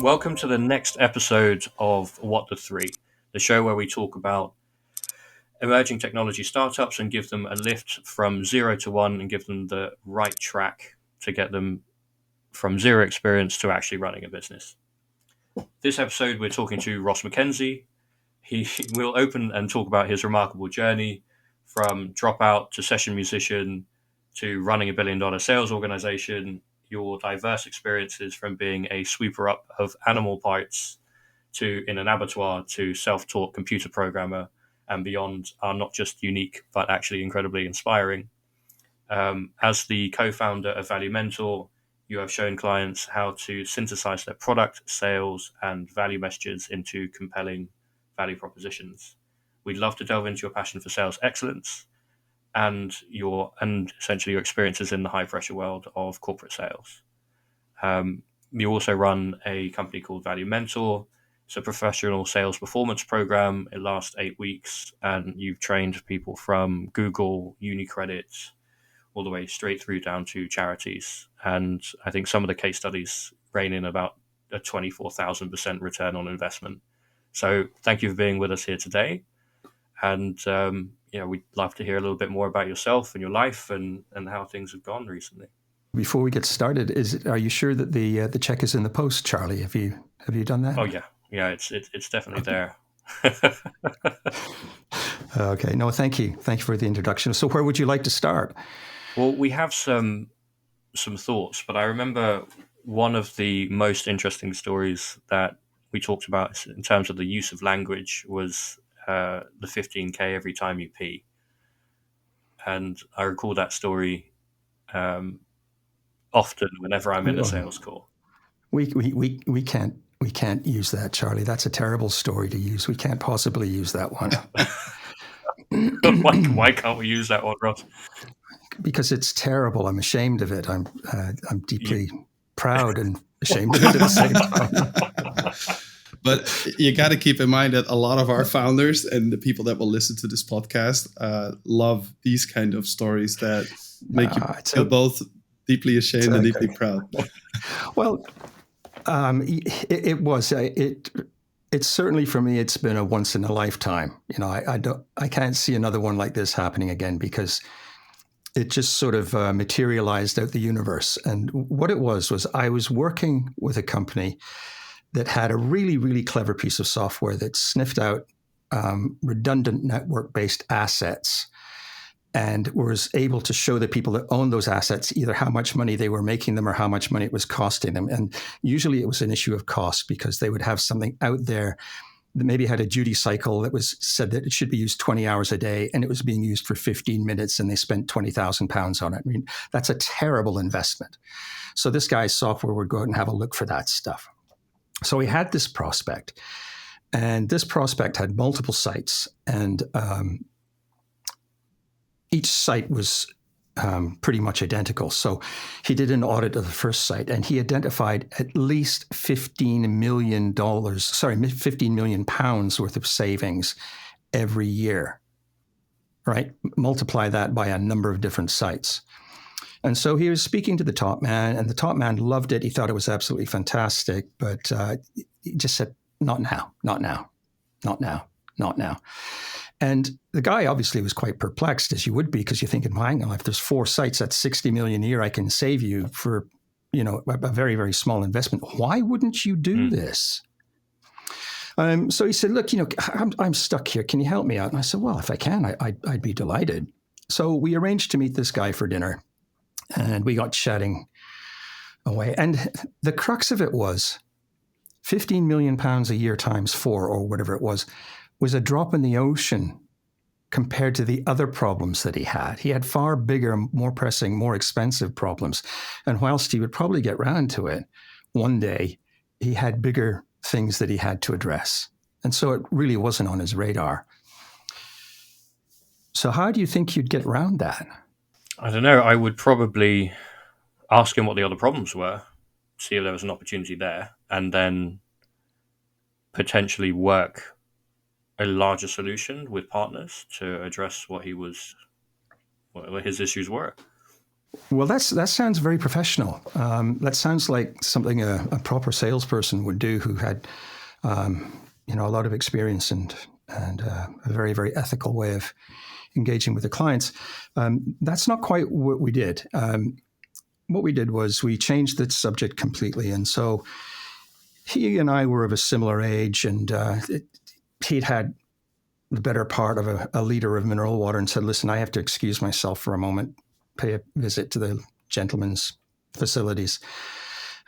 Welcome to the next episode of WT3, the show where we talk about emerging technology startups and give them a lift from 0 to 1 and give them the right track to get them from zero experience to actually running a business. This episode, we're talking to Ross Mackenzie. He will open and talk about his remarkable journey from Dropout to session musician to running $1 billion sales organization, your diverse experiences from being a sweeper up of animal parts to in an abattoir to self-taught computer programmer and beyond are not just unique, but actually incredibly inspiring. As the co-founder of Valuementor, you have shown clients how to synthesize their product, sales, and value messages into compelling value propositions. We'd love to delve into your passion for sales excellence and essentially your experiences in the high pressure world of corporate sales. You also run a company called Valuementor. It's a professional sales performance program. It lasts 8 weeks, and you've trained people from Google, UniCredit, all the way straight through down to charities. And I think some of the case studies rein in about a 24,000% return on investment. So thank you for being with us here today. And we'd love to hear a little bit more about yourself and your life and how things have gone recently. Before we get started, are you sure that the check is in the post, Charlie? Have you done that? Oh yeah, it's definitely there. Okay, no, thank you for the introduction. So where would you like to start? Well, we have some thoughts, but I remember one of the most interesting stories that we talked about in terms of the use of language was the 15K every time you pee. And I recall that story often whenever I'm in a sales call. We can't use that, Charlie. That's a terrible story to use. We can't possibly use that one. Why can't we use that one, Ross? Because it's terrible. I'm ashamed of it. I'm deeply proud and ashamed of it at the same time. But you got to keep in mind that a lot of our founders and the people that will listen to this podcast love these kind of stories that make you feel both deeply ashamed and deeply proud. Well, it's certainly for me, it's been a once in a lifetime. You know, I can't see another one like this happening again because it just sort of materialized out the universe. And what it was I was working with a company that had a really, really clever piece of software that sniffed out redundant network-based assets and was able to show the people that owned those assets either how much money they were making them or how much money it was costing them. And usually it was an issue of cost because they would have something out there that maybe had a duty cycle that was said that it should be used 20 hours a day and it was being used for 15 minutes and they spent £20,000 on it. I mean, that's a terrible investment. So this guy's software would go out and have a look for that stuff. So he had this prospect, and this prospect had multiple sites, and each site was pretty much identical. So he did an audit of the first site, and he identified at least £15 million worth of savings every year, right? Multiply that by a number of different sites. And so he was speaking to the top man, and the top man loved it. He thought it was absolutely fantastic, but he just said, not now, not now, not now, not now. And the guy obviously was quite perplexed, as you would be, because you're thinking, well, hang on, if there's 4 sites, that's $60 million a year I can save you for, a very, very small investment. Why wouldn't you do this? So he said, look, I'm stuck here. Can you help me out? And I said, well, if I can, I'd be delighted. So we arranged to meet this guy for dinner. And we got chatting away. And the crux of it was £15 million a year times 4 or whatever it was a drop in the ocean compared to the other problems that he had. He had far bigger, more pressing, more expensive problems. And whilst he would probably get round to it one day, he had bigger things that he had to address. And so it really wasn't on his radar. So how do you think you'd get around that? I don't know. I would probably ask him what the other problems were, see if there was an opportunity there, and then potentially work a larger solution with partners to address what his issues were. Well, that sounds very professional. That sounds like something a proper salesperson would do who had, a lot of experience and a very, very ethical way of engaging with the clients. That's not quite what we did. What we did was we changed the subject completely. And so he and I were of a similar age, and he'd had the better part of a liter of mineral water and said, listen, I have to excuse myself for a moment, pay a visit to the gentleman's facilities.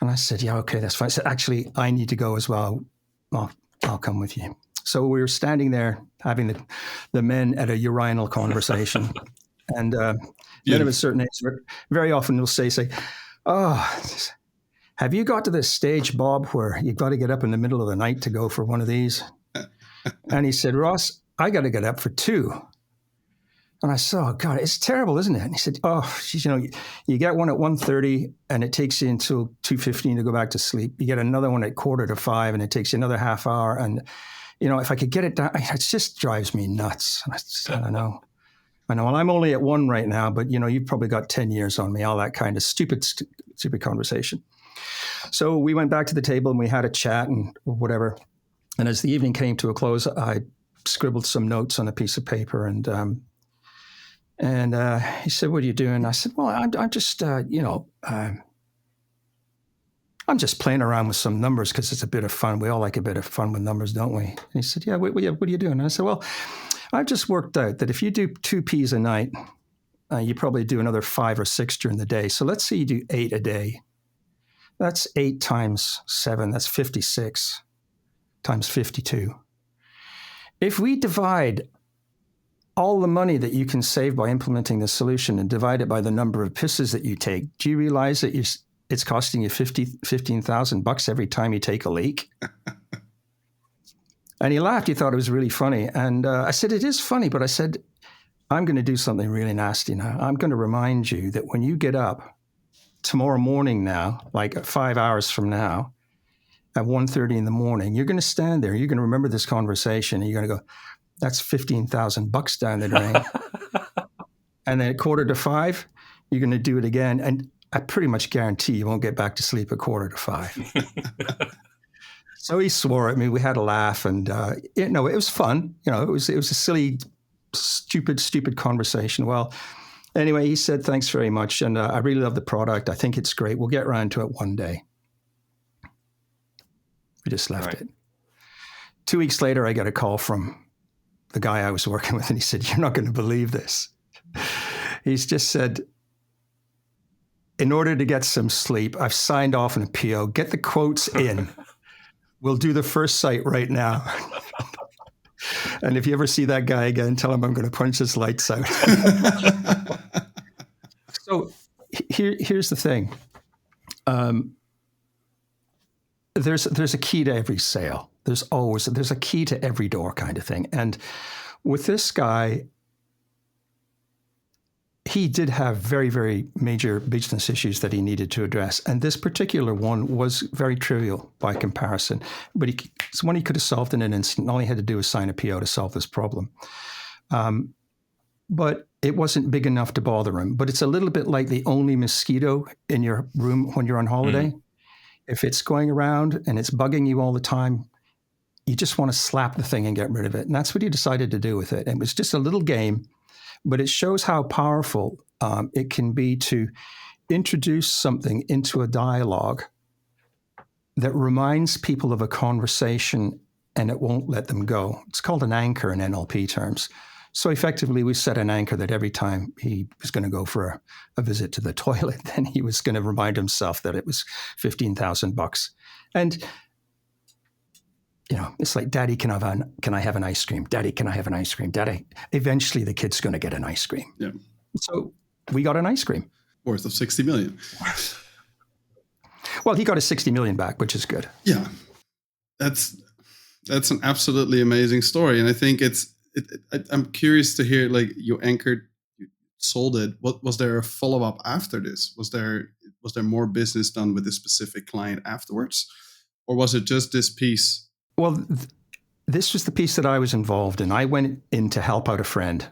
And I said, yeah, okay, that's fine. I said, actually, I need to go as well. I'll come with you. So we were standing there having the men at a urinal conversation. And men of a certain age very often will say, oh, have you got to this stage, Bob, where you've got to get up in the middle of the night to go for one of these? And he said, Ross, I got to get up for 2. And I said, oh, God, it's terrible, isn't it? And he said, oh, geez, you get one at 1:30 and it takes you until 2:15 to go back to sleep. You get another one at 4:45 and it takes you another half hour. And, if I could get it down, it just drives me nuts. And I don't know. I know. Well, I'm only at 1 right now, but, you've probably got 10 years on me, all that kind of stupid conversation. So we went back to the table and we had a chat and whatever. And as the evening came to a close, I scribbled some notes on a piece of paper. And he said, what are you doing? I said, well, I'm just, I'm just playing around with some numbers because it's a bit of fun. We all like a bit of fun with numbers, don't we? And he said, yeah, what are you doing? And I said, well, I've just worked out that if you do 2 Ps a night, you probably do another 5 or 6 during the day. So let's say you do 8 a day. That's 8 times 7. That's 56 times 52. If we divide all the money that you can save by implementing the solution and divide it by the number of pisses that you take, do you realize that it's costing you $15,000 every time you take a leak? And he laughed. He thought it was really funny. And I said, it is funny, but I said, I'm going to do something really nasty now. I'm going to remind you that when you get up tomorrow morning now, like 5 hours from now, at 1:30 in the morning, you're going to stand there. You're going to remember this conversation, and you're going to go, that's $15,000 down the drain. And then at 4:45, you're going to do it again. And I pretty much guarantee you won't get back to sleep at 4:45. So he swore at me. We had a laugh, and it was fun. It was a silly, stupid conversation. Well, anyway, he said, thanks very much. And I really love the product. I think it's great. We'll get around to it one day. We just left it. 2 weeks later, I got a call from the guy I was working with, and he said, you're not going to believe this. He's just said, in order to get some sleep, I've signed off on a PO. Get the quotes in. We'll do the first site right now. And if you ever see that guy again, tell him I'm going to punch his lights out. So here's the thing. There's a key to every sale. There's a key to every door kind of thing. And with this guy, he did have very, very major business issues that he needed to address. And this particular one was very trivial by comparison, but it's one he could have solved in an instant. All he had to do was sign a PO to solve this problem. But it wasn't big enough to bother him. But it's a little bit like the only mosquito in your room when you're on holiday. Mm. If it's going around and it's bugging you all the time, you just want to slap the thing and get rid of it. And that's what he decided to do with it. And it was just a little game. But it shows how powerful it can be to introduce something into a dialogue that reminds people of a conversation and it won't let them go. It's called an anchor in NLP terms. So effectively, we set an anchor that every time he was going to go for a visit to the toilet, then he was going to remind himself that it was $15,000. And it's like, Daddy, can I have an ice cream? Daddy, can I have an ice cream? Daddy, eventually the kid's going to get an ice cream. Yeah. So we got an ice cream. Worth of 60 million. Well, he got his 60 million back, which is good. Yeah. That's an absolutely amazing story. And I think I'm curious to hear, like, you sold it. What was there a follow-up after this? Was there more business done with this specific client afterwards? Or was it just this piece? Well, this was the piece that I was involved in. I went in to help out a friend.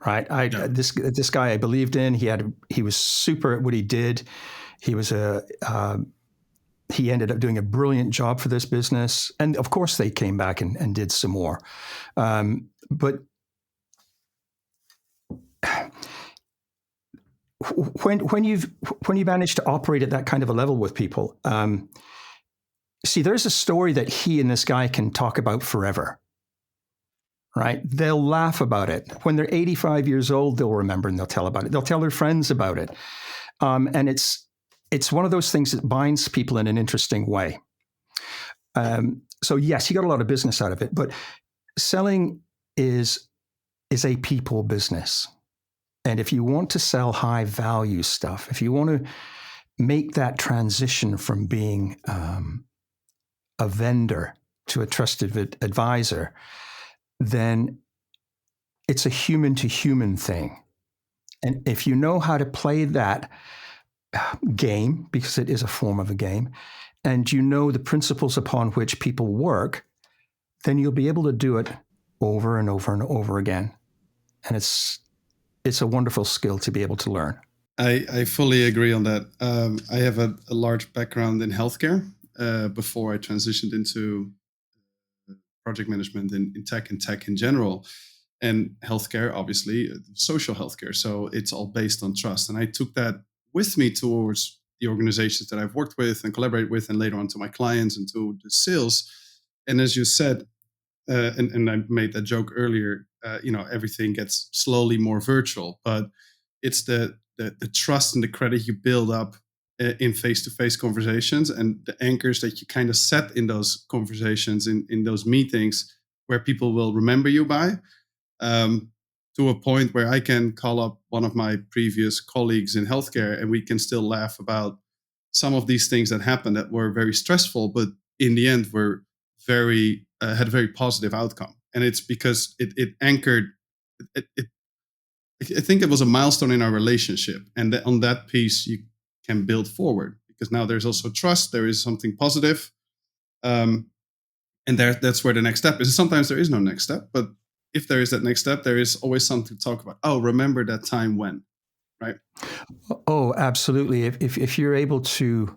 right? This guy I believed in. He was super at what he did. He ended up doing a brilliant job for this business. And of course they came back and did some more. But when you manage to operate at that kind of a level with people, see, there's a story that he and this guy can talk about forever, right? They'll laugh about it. When they're 85 years old, they'll remember and they'll tell about it. They'll tell their friends about it. And it's one of those things that binds people in an interesting way. So yes, he got a lot of business out of it, but selling is a people business. And if you want to sell high value stuff, if you want to make that transition from being a vendor to a trusted advisor, then it's a human to human thing. And if you know how to play that game, because it is a form of a game, and you know the principles upon which people work, then you'll be able to do it over and over and over again. And it's a wonderful skill to be able to learn. I fully agree on that. I have a large background in healthcare before I transitioned into project management in tech and tech in general. And healthcare, obviously, social healthcare. So it's all based on trust. And I took that with me towards the organizations that I've worked with and collaborated with, and later on to my clients and to the sales. And as you said, and I made that joke earlier, everything gets slowly more virtual, but it's the trust and the credit you build up in face-to-face conversations and the anchors that you kind of set in those conversations, in those meetings where people will remember you by, to a point where I can call up one of my previous colleagues in healthcare and we can still laugh about some of these things that happened that were very stressful, but in the end were very had a very positive outcome. And it's because it anchored. I think it was a milestone in our relationship, and on that piece you can build forward, because now there's also trust. There is something positive, and that's where the next step is. And sometimes there is no next step, but if there is that next step, there is always something to talk about. Oh, remember that time when, right? Oh, absolutely. If you're able to,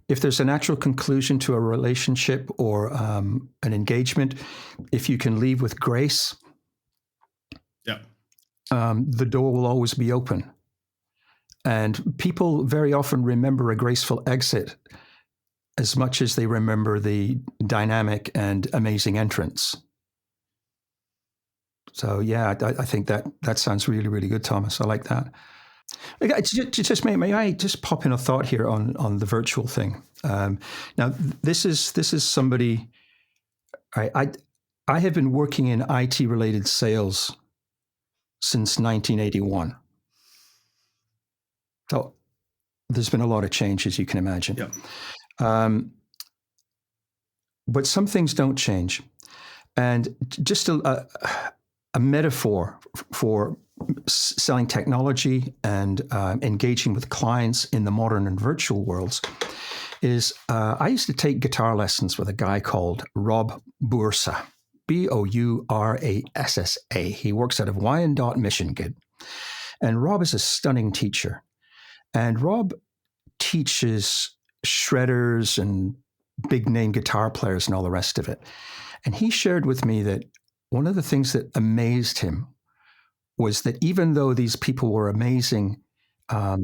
if there's a natural conclusion to a relationship or an engagement, if you can leave with grace, the door will always be open. And people very often remember a graceful exit as much as they remember the dynamic and amazing entrance. So yeah, I think that sounds really, really good, Thomas. I like that. May I just pop in a thought here on the virtual thing? Now, this is somebody. I have been working in IT related sales since 1981. So there's been a lot of change, as you can imagine. Yeah. But some things don't change, and just a metaphor for selling technology and engaging with clients in the modern and virtual worlds is I used to take guitar lessons with a guy called Rob Boursa, Bourassa. He works out of Wyandotte, Michigan. And Rob is a stunning teacher. And Rob teaches shredders and big name guitar players and all the rest of it. And he shared with me that one of the things that amazed him was that even though these people were amazing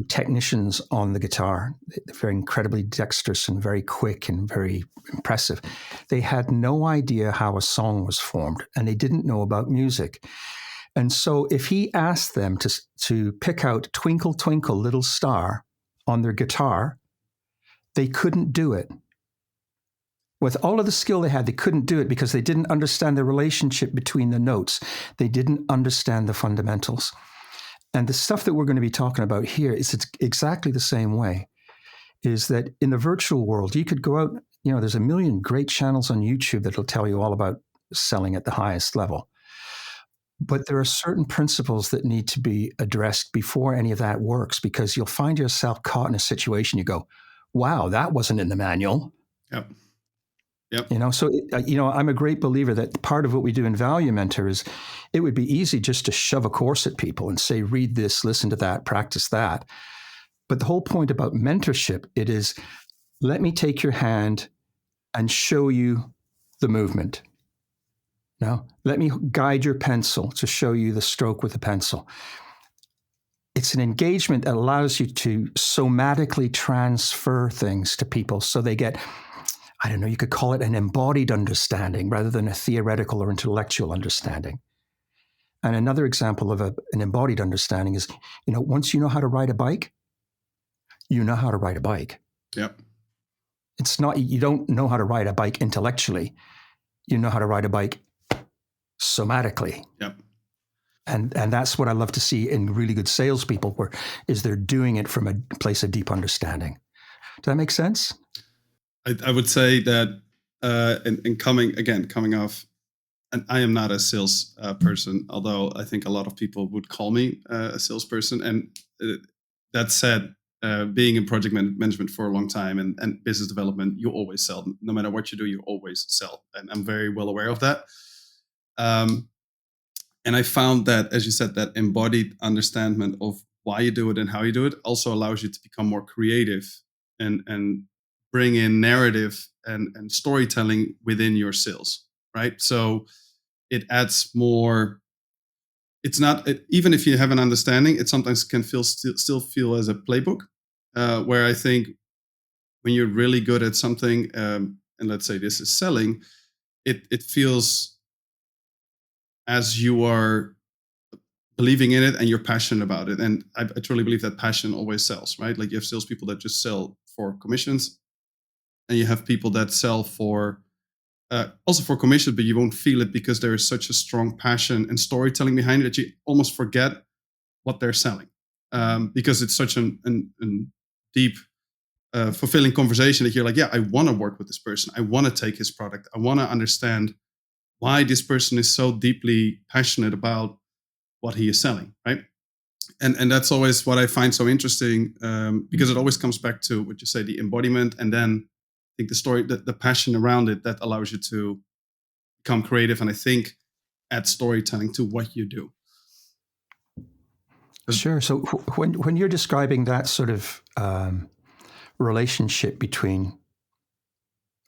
technicians on the guitar, very incredibly dexterous and very quick and very impressive, they had no idea how a song was formed, and they didn't know about music. And so if he asked them to pick out Twinkle, Twinkle, Little Star on their guitar, they couldn't do it. With all of the skill they had, they couldn't do it because they didn't understand the relationship between the notes. They didn't understand the fundamentals. And the stuff that we're going to be talking about here is it's exactly the same way, is that in the virtual world, you could go out, there's a million great channels on YouTube that'll tell you all about selling at the highest level. But there are certain principles that need to be addressed before any of that works, because you'll find yourself caught in a situation, you go, wow, that wasn't in the manual. Yep. Yep. So I'm a great believer that part of what we do in Valuementor is it would be easy just to shove a course at people and say, read this, listen to that, practice that. But the whole point about mentorship, it is, let me take your hand and show you the movement. Now, let me guide your pencil to show you the stroke with the pencil. It's an engagement that allows you to somatically transfer things to people so they get, I don't know, you could call it an embodied understanding rather than a theoretical or intellectual understanding. And another example of an embodied understanding is, once you know how to ride a bike, you know how to ride a bike. Yep. It's not, you don't know how to ride a bike intellectually. You know how to ride a bike somatically. Yep. And that's what I love to see in really good salespeople, is they're doing it from a place of deep understanding. Does that make sense? I would say that coming off, and I am not a sales person, although I think a lot of people would call me a salesperson. And that said, being in project management for a long time and business development, you always sell. No matter what you do, you always sell. And I'm very well aware of that. And I found that, as you said, that embodied understanding of why you do it and how you do it also allows you to become more creative and bring in narrative and storytelling within your sales, right? So it adds more. It's not, even if you have an understanding, it sometimes can still feel as a playbook, where I think when you're really good at something, and let's say this is selling, it feels as you are believing in it and you're passionate about it. And I truly believe that passion always sells, right? Like you have salespeople that just sell for commissions, and you have people that sell for also for commission, but you won't feel it because there is such a strong passion and storytelling behind it that you almost forget what they're selling, because it's such a deep, fulfilling conversation that you're like, yeah, I want to work with this person. I want to take his product. I want to understand why this person is so deeply passionate about what he is selling, right? And that's always what I find so interesting, because it always comes back to what you say, the embodiment, and then I think the story, the passion around it that allows you to become creative, and I think add storytelling to what you do. Sure. So when you're describing that sort of relationship between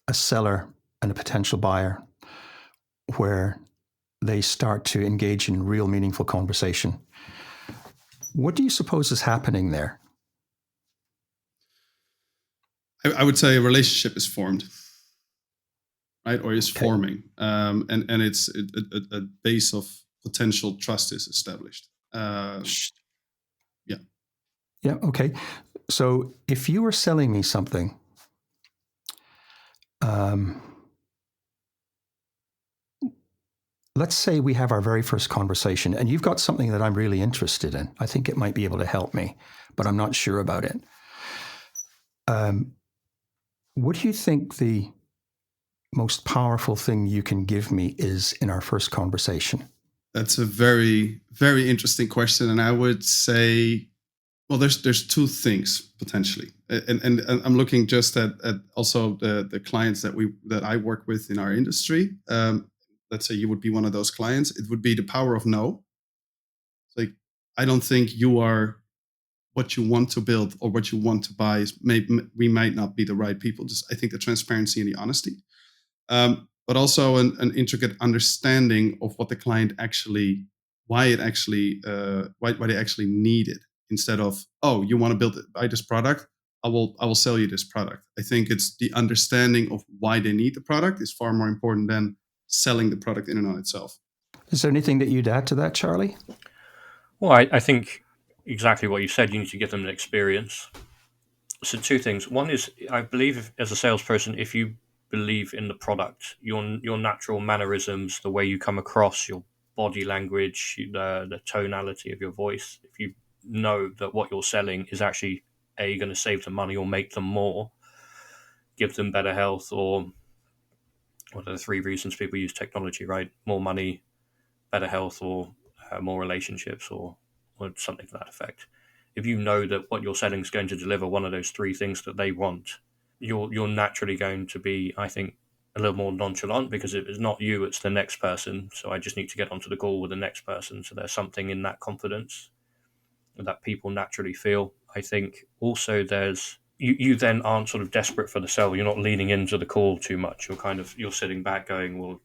a seller and a potential buyer, where they start to engage in real meaningful conversation, what do you suppose is happening there? I would say a relationship is formed, right, or is forming, and it's a base of potential trust is established. Yeah. Okay. So if you were selling me something, let's say we have our very first conversation and you've got something that I'm really interested in. I think it might be able to help me, but I'm not sure about it. What do you think the most powerful thing you can give me is in our first conversation? That's a very, very interesting question. And I would say, well, there's two things potentially. And I'm looking just at also the clients that I work with in our industry. Let's say you would be one of those clients. It would be the power of no. It's like, I don't think you are what you want to build or what you want to buy. We might not be the right people. Just I think the transparency and the honesty. But also an intricate understanding of what the client actually, why they actually need it, instead of, oh, you want to buy this product, I will sell you this product. I think it's the understanding of why they need the product is far more important than selling the product in and on itself. Is there anything that you'd add to that, Charlie? Well, I think exactly what you said. You need to give them an experience. So two things. One is, I believe as a salesperson, if you believe in the product, your natural mannerisms, the way you come across, your body language, the tonality of your voice, if you know that what you're selling is actually going to save them money or make them more, give them better health, or what are the three reasons people use technology, right? More money, better health, or more relationships, or something to that effect. If you know that what you're selling is going to deliver one of those three things that they want, you're naturally going to be, I think, a little more nonchalant because if it's not you, it's the next person. So I just need to get onto the call with the next person. So there's something in that confidence that people naturally feel. I think also you then aren't sort of desperate for the sell. You're not leaning into the call too much. You're sitting back going, well,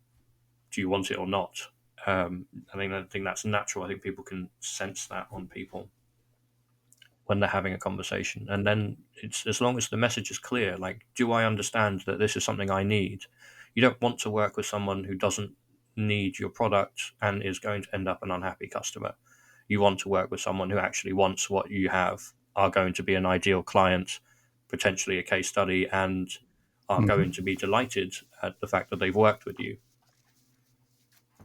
do you want it or not? I think that's natural. I think people can sense that on people when they're having a conversation. And then it's as long as the message is clear, like, do I understand that this is something I need? You don't want to work with someone who doesn't need your product and is going to end up an unhappy customer. You want to work with someone who actually wants what you have, are going to be an ideal client, potentially a case study, and are going to be delighted at the fact that they've worked with you.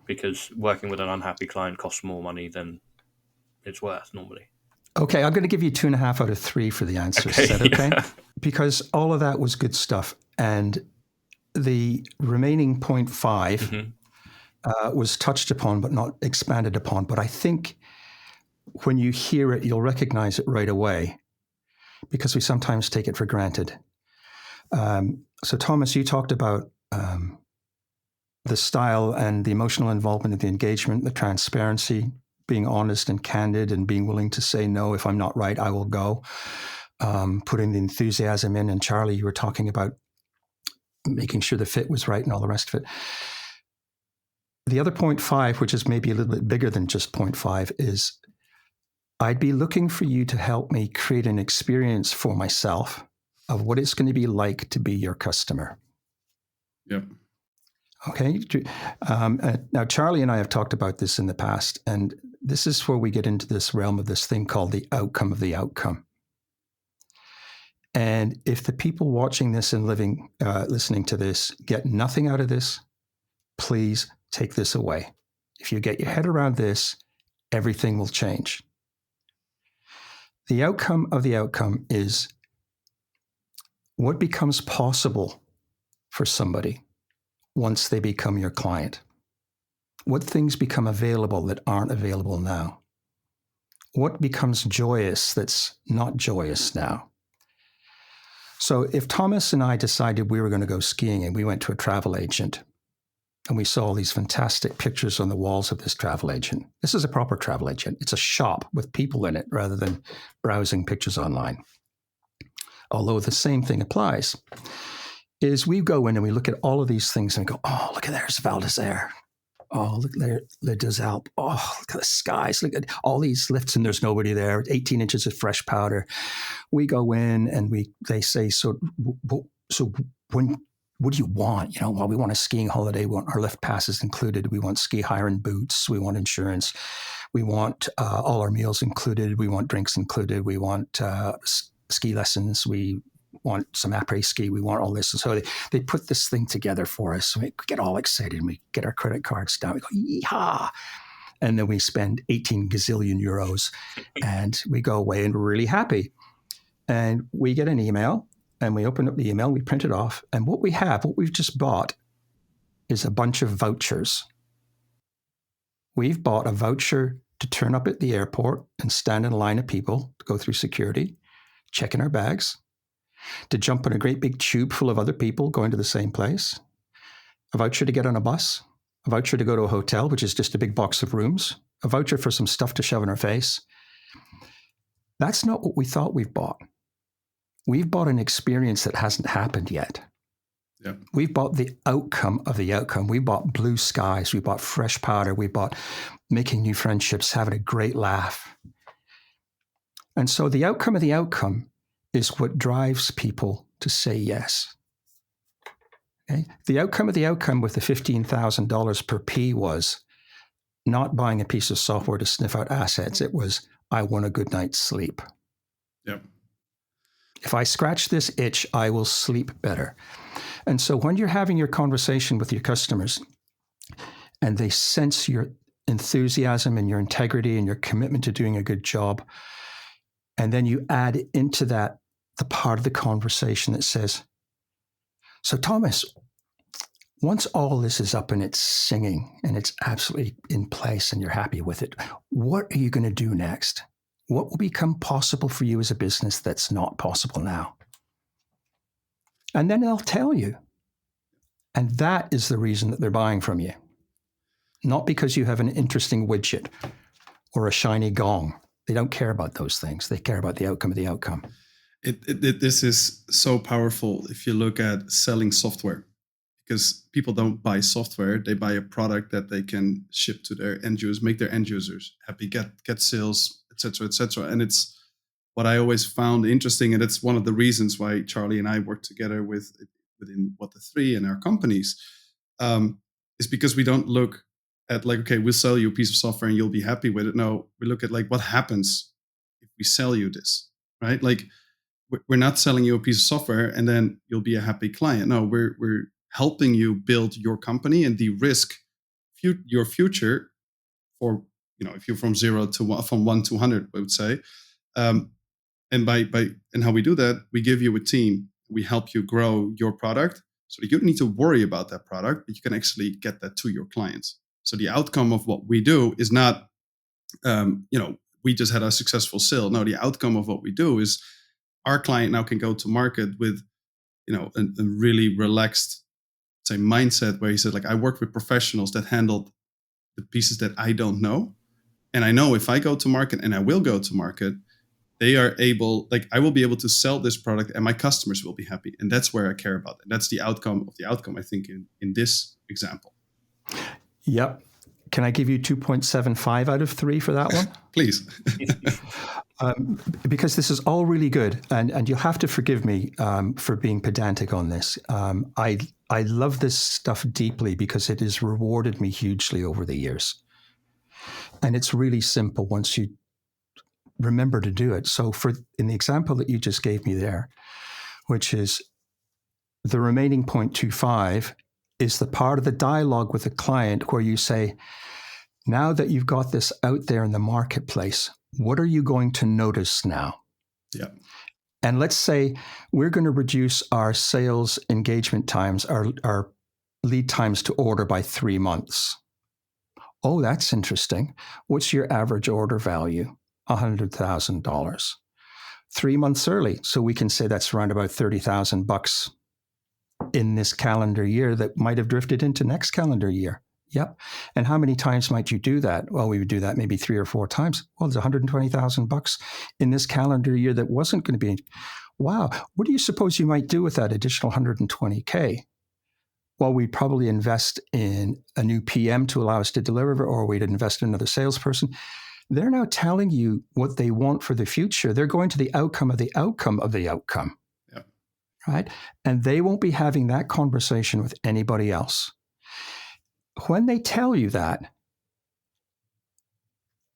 Because working with an unhappy client costs more money than it's worth normally. Okay, I'm going to give you 2.5 out of 3 for the answers. Okay, is that okay? Yeah. Because all of that was good stuff. And the remaining 0.5 was touched upon but not expanded upon. But I think when you hear it, you'll recognize it right away because we sometimes take it for granted. So Thomas, you talked about the style and the emotional involvement of the engagement, the transparency, being honest and candid and being willing to say, no, if I'm not right, I will go. Putting the enthusiasm in. And Charlie, you were talking about making sure the fit was right and all the rest of it. The other 0.5, which is maybe a little bit bigger than just 0.5, is I'd be looking for you to help me create an experience for myself of what it's going to be like to be your customer. Yep. Okay. Now, Charlie and I have talked about this in the past, and this is where we get into this realm of this thing called the outcome of the outcome. And if the people watching this and listening to this get nothing out of this, please take this away. If you get your head around this, everything will change. The outcome of the outcome is what becomes possible for somebody once they become your client. What things become available that aren't available now? What becomes joyous that's not joyous now? So if Thomas and I decided we were going to go skiing and we went to a travel agent and we saw all these fantastic pictures on the walls of this travel agent. This is a proper travel agent. It's a shop with people in it rather than browsing pictures online. Although the same thing applies, is we go in and we look at all of these things and go, oh, look at there's Val d'Isère. Oh, look there, Le Deux Alpes. Oh, look at the skies. Look at all these lifts and there's nobody there. 18 inches of fresh powder. We go in and they say, so what do you want? You know, well, we want a skiing holiday. We want our lift passes included. We want ski hire and boots. We want insurance. We want all our meals included. We want drinks included. We want ski lessons. We want some après-ski. We want all this. And so they put this thing together for us. We get all excited and we get our credit cards down. We go, yeehaw. And then we spend 18 gazillion euros and we go away and we're really happy. And we get an email and we open up the email, we print it off. And what we've just bought is a bunch of vouchers. We've bought a voucher to turn up at the airport and stand in a line of people to go through security, check in our bags, to jump in a great big tube full of other people going to the same place, a voucher to get on a bus, a voucher to go to a hotel, which is just a big box of rooms, a voucher for some stuff to shove in our face. That's not what we thought we've bought. We've bought an experience that hasn't happened yet. Yep. We've bought the outcome of the outcome. We bought blue skies. We bought fresh powder. We bought making new friendships, having a great laugh. And so the outcome of the outcome is what drives people to say yes. Okay? The outcome of the outcome with the $15,000 per P was not buying a piece of software to sniff out assets. It was, I want a good night's sleep. Yep. If I scratch this itch, I will sleep better. And so when you're having your conversation with your customers and they sense your enthusiasm and your integrity and your commitment to doing a good job, and then you add into that the part of the conversation that says, so Thomas, once all this is up and it's singing and it's absolutely in place and you're happy with it, what are you going to do next? What will become possible for you as a business that's not possible now? And then they'll tell you. And that is the reason that they're buying from you. Not because you have an interesting widget or a shiny gong. They don't care about those things. They care about the outcome of the outcome. This is so powerful if you look at selling software, because people don't buy software. They buy a product that they can ship to their end users, make their end users happy, get sales, etc., etc. And it's what I always found interesting. And it's one of the reasons why Charlie and I work together within WT3 and our companies, is because we don't look at like, okay, we'll sell you a piece of software and you'll be happy with it. No, we look at like, what happens if we sell you this, right? Like, we're not selling you a piece of software and then you'll be a happy client. No, we're helping you build your company and de-risk your future for, if you're from 0 to 1, from 1 to 100, I would say. And and how we do that, we give you a team. We help you grow your product so that you don't need to worry about that product, but you can actually get that to your clients. So the outcome of what we do is not, we just had a successful sale. No, the outcome of what we do is our client now can go to market with, a really relaxed, say, mindset where he said, like, I work with professionals that handled the pieces that I don't know. And I know if I go to market, and I will go to market, they are able, like, I will be able to sell this product and my customers will be happy. And that's where I care about. And that's the outcome of the outcome, I think, in this example. Yep. Can I give you 2.75 out of 3 for that one? Please. Because this is all really good, and you'll have to forgive me for being pedantic on this. I love this stuff deeply because it has rewarded me hugely over the years. And it's really simple once you remember to do it. So in the example that you just gave me there, which is the remaining 0.25 is the part of the dialogue with the client where you say, now that you've got this out there in the marketplace, what are you going to notice now? Yeah. And let's say we're going to reduce our sales engagement times, our lead times to order by 3 months. Oh, that's interesting. What's your average order value? $100,000. 3 months early. So we can say that's around about $30,000 in this calendar year that might have drifted into next calendar year. Yep. And how many times might you do that? Well, we would do that maybe 3 or 4 times. Well, there's $120,000 in this calendar year that wasn't going to be. Wow. What do you suppose you might do with that additional $120K? Well, we'd probably invest in a new PM to allow us to deliver, or we'd invest in another salesperson. They're now telling you what they want for the future. They're going to the outcome of the outcome of the outcome. Yep. Right? And they won't be having that conversation with anybody else. When they tell you that,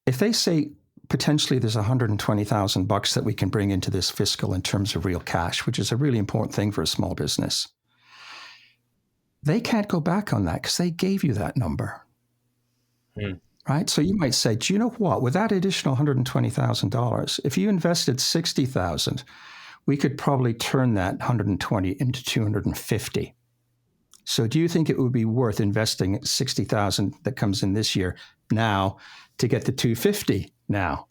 if they say potentially there's $120,000 that we can bring into this fiscal in terms of real cash, which is a really important thing for a small business, they can't go back on that because they gave you that number. Right? So you might say, do you know what? With that additional $120,000, if you invested $60,000, we could probably turn that 120 into 250. So do you think it would be worth investing $60,000 that comes in this year now to get the 250 now?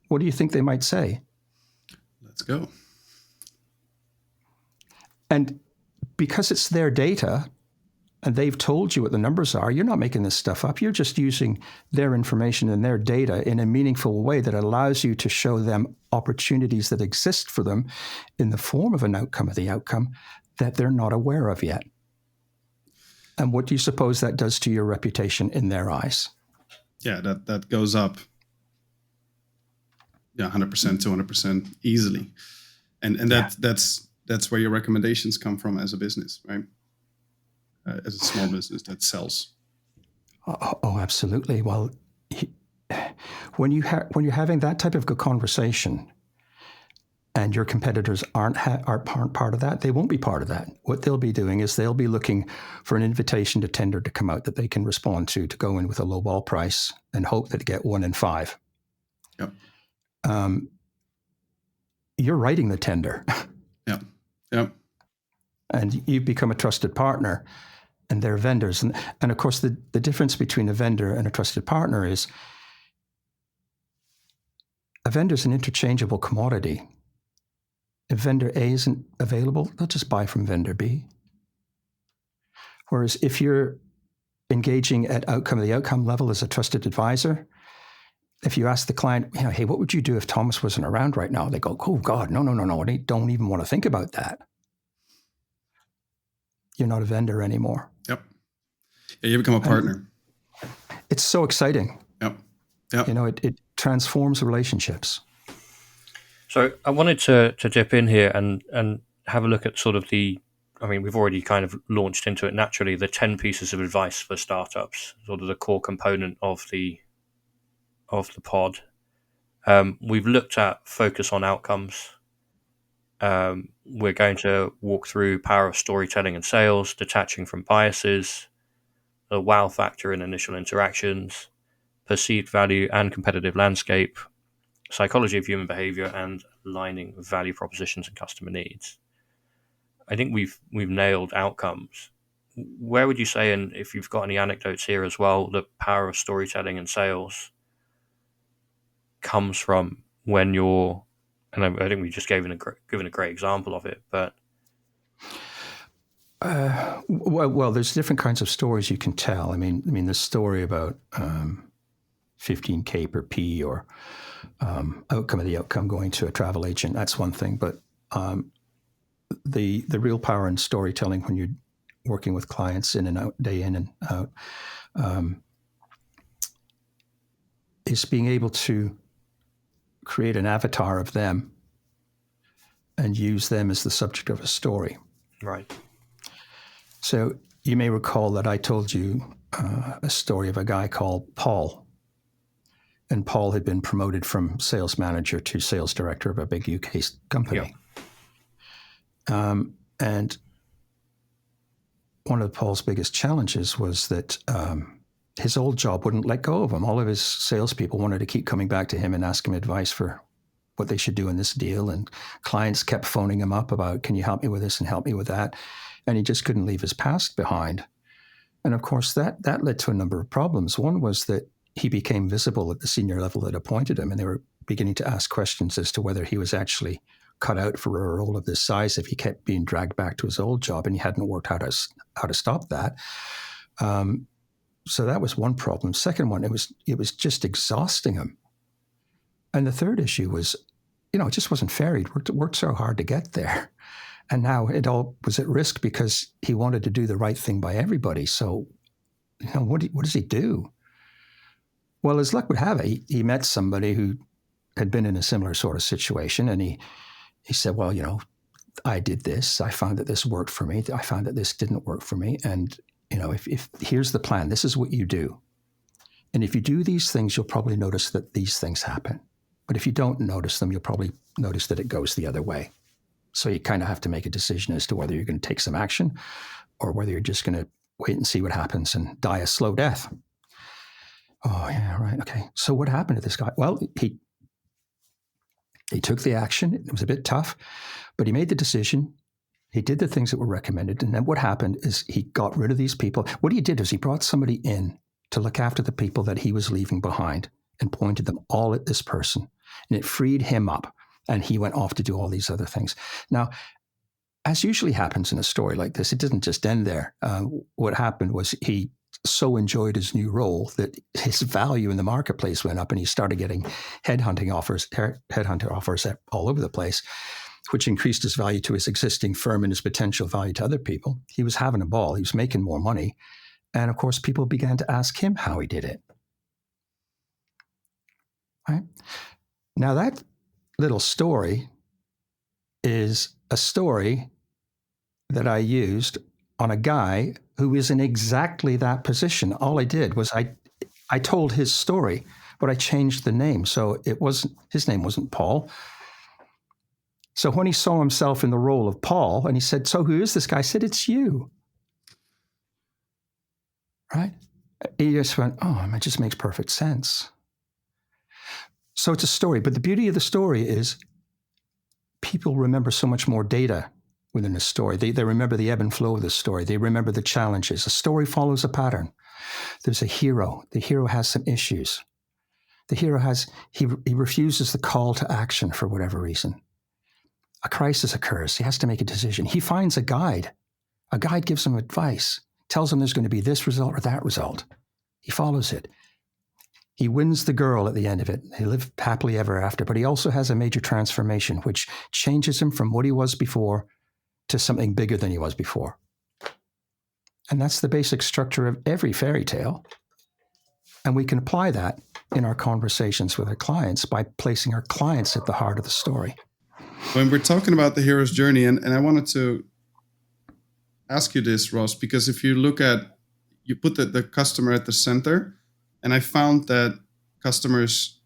What do you think they might say? Let's go. And because it's their data and they've told you what the numbers are, you're not making this stuff up. You're just using their information and their data in a meaningful way that allows you to show them opportunities that exist for them in the form of an outcome of the outcome that they're not aware of yet. And what do you suppose that does to your reputation in their eyes? Yeah, that goes up. Yeah, 100%, 200% easily. And that's where your recommendations come from as a business, right? As a small business that sells. Oh, absolutely. Well, when you're having that type of a conversation, and your competitors aren't part of that, they won't be part of that. What they'll be doing is they'll be looking for an invitation to tender to come out that they can respond to go in with a low ball price and hope that they get 1 in 5. Yep. You're writing the tender. Yep. Yep. And you've become a trusted partner, and they're vendors. And of course, the difference between a vendor and a trusted partner is a vendor is an interchangeable commodity. If vendor A isn't available, they'll just buy from vendor B. Whereas if you're engaging at the outcome level as a trusted advisor, if you ask the client, hey, what would you do if Thomas wasn't around right now? They go, oh God, no. They don't even want to think about that. You're not a vendor anymore. Yep. Yeah, you become a partner. It's so exciting. Yep. It transforms relationships. So I wanted to dip in here and have a look at sort of we've already kind of launched into it naturally, the 10 pieces of advice for startups, sort of the core component of the pod. We've looked at focus on outcomes. We're going to walk through power of storytelling and sales, detaching from biases, the wow factor in initial interactions, perceived value and competitive landscape, psychology of human behavior, and aligning value propositions and customer needs. I think we've nailed outcomes. Where would you say, and if you've got any anecdotes here as well, the power of storytelling and sales comes from when you're, and I think we just given a great example of it, but well, there's different kinds of stories you can tell. I mean, the story about 15K per P or outcome of the outcome going to a travel agent, that's one thing. But the real power in storytelling when you're working with clients in and out, day in and out, is being able to create an avatar of them and use them as the subject of a story. Right. So you may recall that I told you a story of a guy called Paul. And Paul had been promoted from sales manager to sales director of a big UK company. Yeah. And one of Paul's biggest challenges was that his old job wouldn't let go of him. All of his salespeople wanted to keep coming back to him and ask him advice for what they should do in this deal. And clients kept phoning him up about, can you help me with this and help me with that? And he just couldn't leave his past behind. And of course, that led to a number of problems. One was that he became visible at the senior level that appointed him, and they were beginning to ask questions as to whether he was actually cut out for a role of this size if he kept being dragged back to his old job, and he hadn't worked out how to stop that. So that was one problem. Second one, it was just exhausting him. And the third issue was, it just wasn't fair. He'd worked so hard to get there. And now it all was at risk because he wanted to do the right thing by everybody. So, what does he do? Well, as luck would have it, he met somebody who had been in a similar sort of situation. And he said, well, I did this. I found that this worked for me. I found that this didn't work for me. And, if here's the plan, this is what you do. And if you do these things, you'll probably notice that these things happen. But if you don't notice them, you'll probably notice that it goes the other way. So you kind of have to make a decision as to whether you're going to take some action or whether you're just going to wait and see what happens and die a slow death. Oh, yeah, right. Okay. So what happened to this guy? Well, he took the action. It was a bit tough, but he made the decision. He did the things that were recommended. And then what happened is he got rid of these people. What he did is he brought somebody in to look after the people that he was leaving behind and pointed them all at this person. And it freed him up. And he went off to do all these other things. Now, as usually happens in a story like this, it didn't just end there. What happened was he so enjoyed his new role that his value in the marketplace went up, and he started getting headhunter offers all over the place, which increased his value to his existing firm and his potential value to other people. He was having a ball. He was making more money. And of course, people began to ask him how he did it. Right? Now, that little story is a story that I used on a guy who is in exactly that position. All I did was I told his story, but I changed the name. So his name wasn't Paul. So when he saw himself in the role of Paul and he said, so who is this guy? I said, it's you. Right? He just went, oh, it just makes perfect sense. So it's a story, but the beauty of the story is people remember so much more data within a story. They remember the ebb and flow of the story. They remember the challenges. A story follows a pattern. There's a hero. The hero has some issues. The hero he refuses the call to action for whatever reason. A crisis occurs. He has to make a decision. He finds a guide. A guide gives him advice, tells him there's going to be this result or that result. He follows it. He wins the girl at the end of it. They live happily ever after, but he also has a major transformation, which changes him from what he was before to something bigger than he was before. And that's the basic structure of every fairy tale. And we can apply that in our conversations with our clients by placing our clients at the heart of the story. When we're talking about the hero's journey, and I wanted to ask you this, Ross, because if you look at, you put the customer at the center, and I found that customers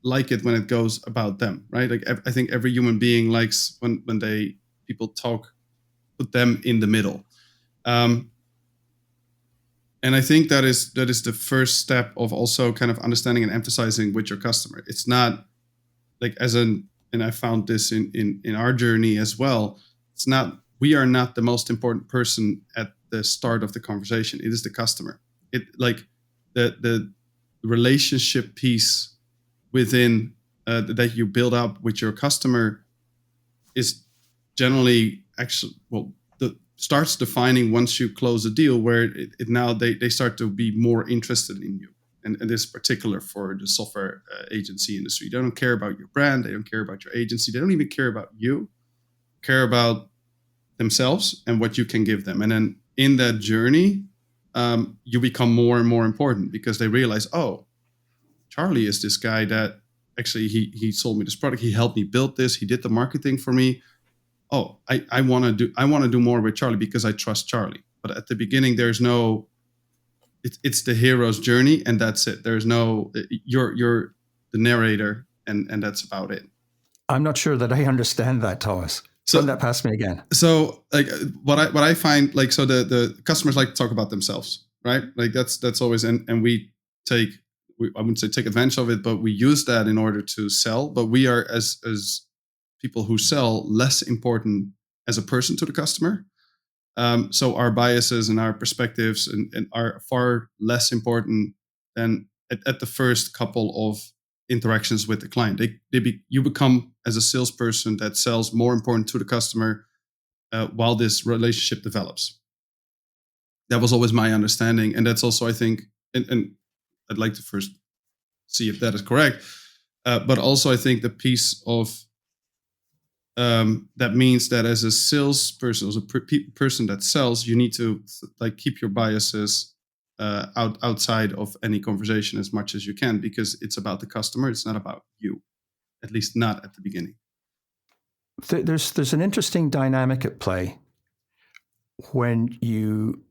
like it when it goes about them, right? Like I think every human being likes when people talk, put them in the middle. And I think that is the first step of also kind of understanding and emphasizing with your customer. It's not like and I found this in our journey as well. It's not, we are not the most important person at the start of the conversation. It is the customer. It like the relationship piece within that you build up with your customer is generally actually, starts defining once you close a deal, where it now they start to be more interested in you. And this is particular for the software agency industry. They don't care about your brand. They don't care about your agency. They don't even care about you. Care about themselves and what you can give them. And then in that journey, you become more and more important, because they realize, oh, Charlie is this guy that actually he sold me this product. He helped me build this. He did the marketing for me. Oh, I want to do more with Charlie because I trust Charlie. But at the beginning, there's no, it's the hero's journey, and that's it. There's no, you're the narrator, and that's about it. I'm not sure that I understand that, Thomas. So run that past me again. So like what I find, like, so the customers like to talk about themselves, right? Like that's always, and I wouldn't say take advantage of it, but we use that in order to sell. But we are as people who sell less important as a person to the customer. So our biases and our perspectives and are far less important than at the first couple of interactions with the client. You become, as a salesperson that sells, more important to the customer while this relationship develops. That was always my understanding. And that's also, I think, and I'd like to first see if that is correct. But also I think the piece of that means that as a salesperson, as a person that sells, you need to like keep your biases outside of any conversation as much as you can, because it's about the customer. It's not about you, at least not at the beginning. There's an interesting dynamic at play when you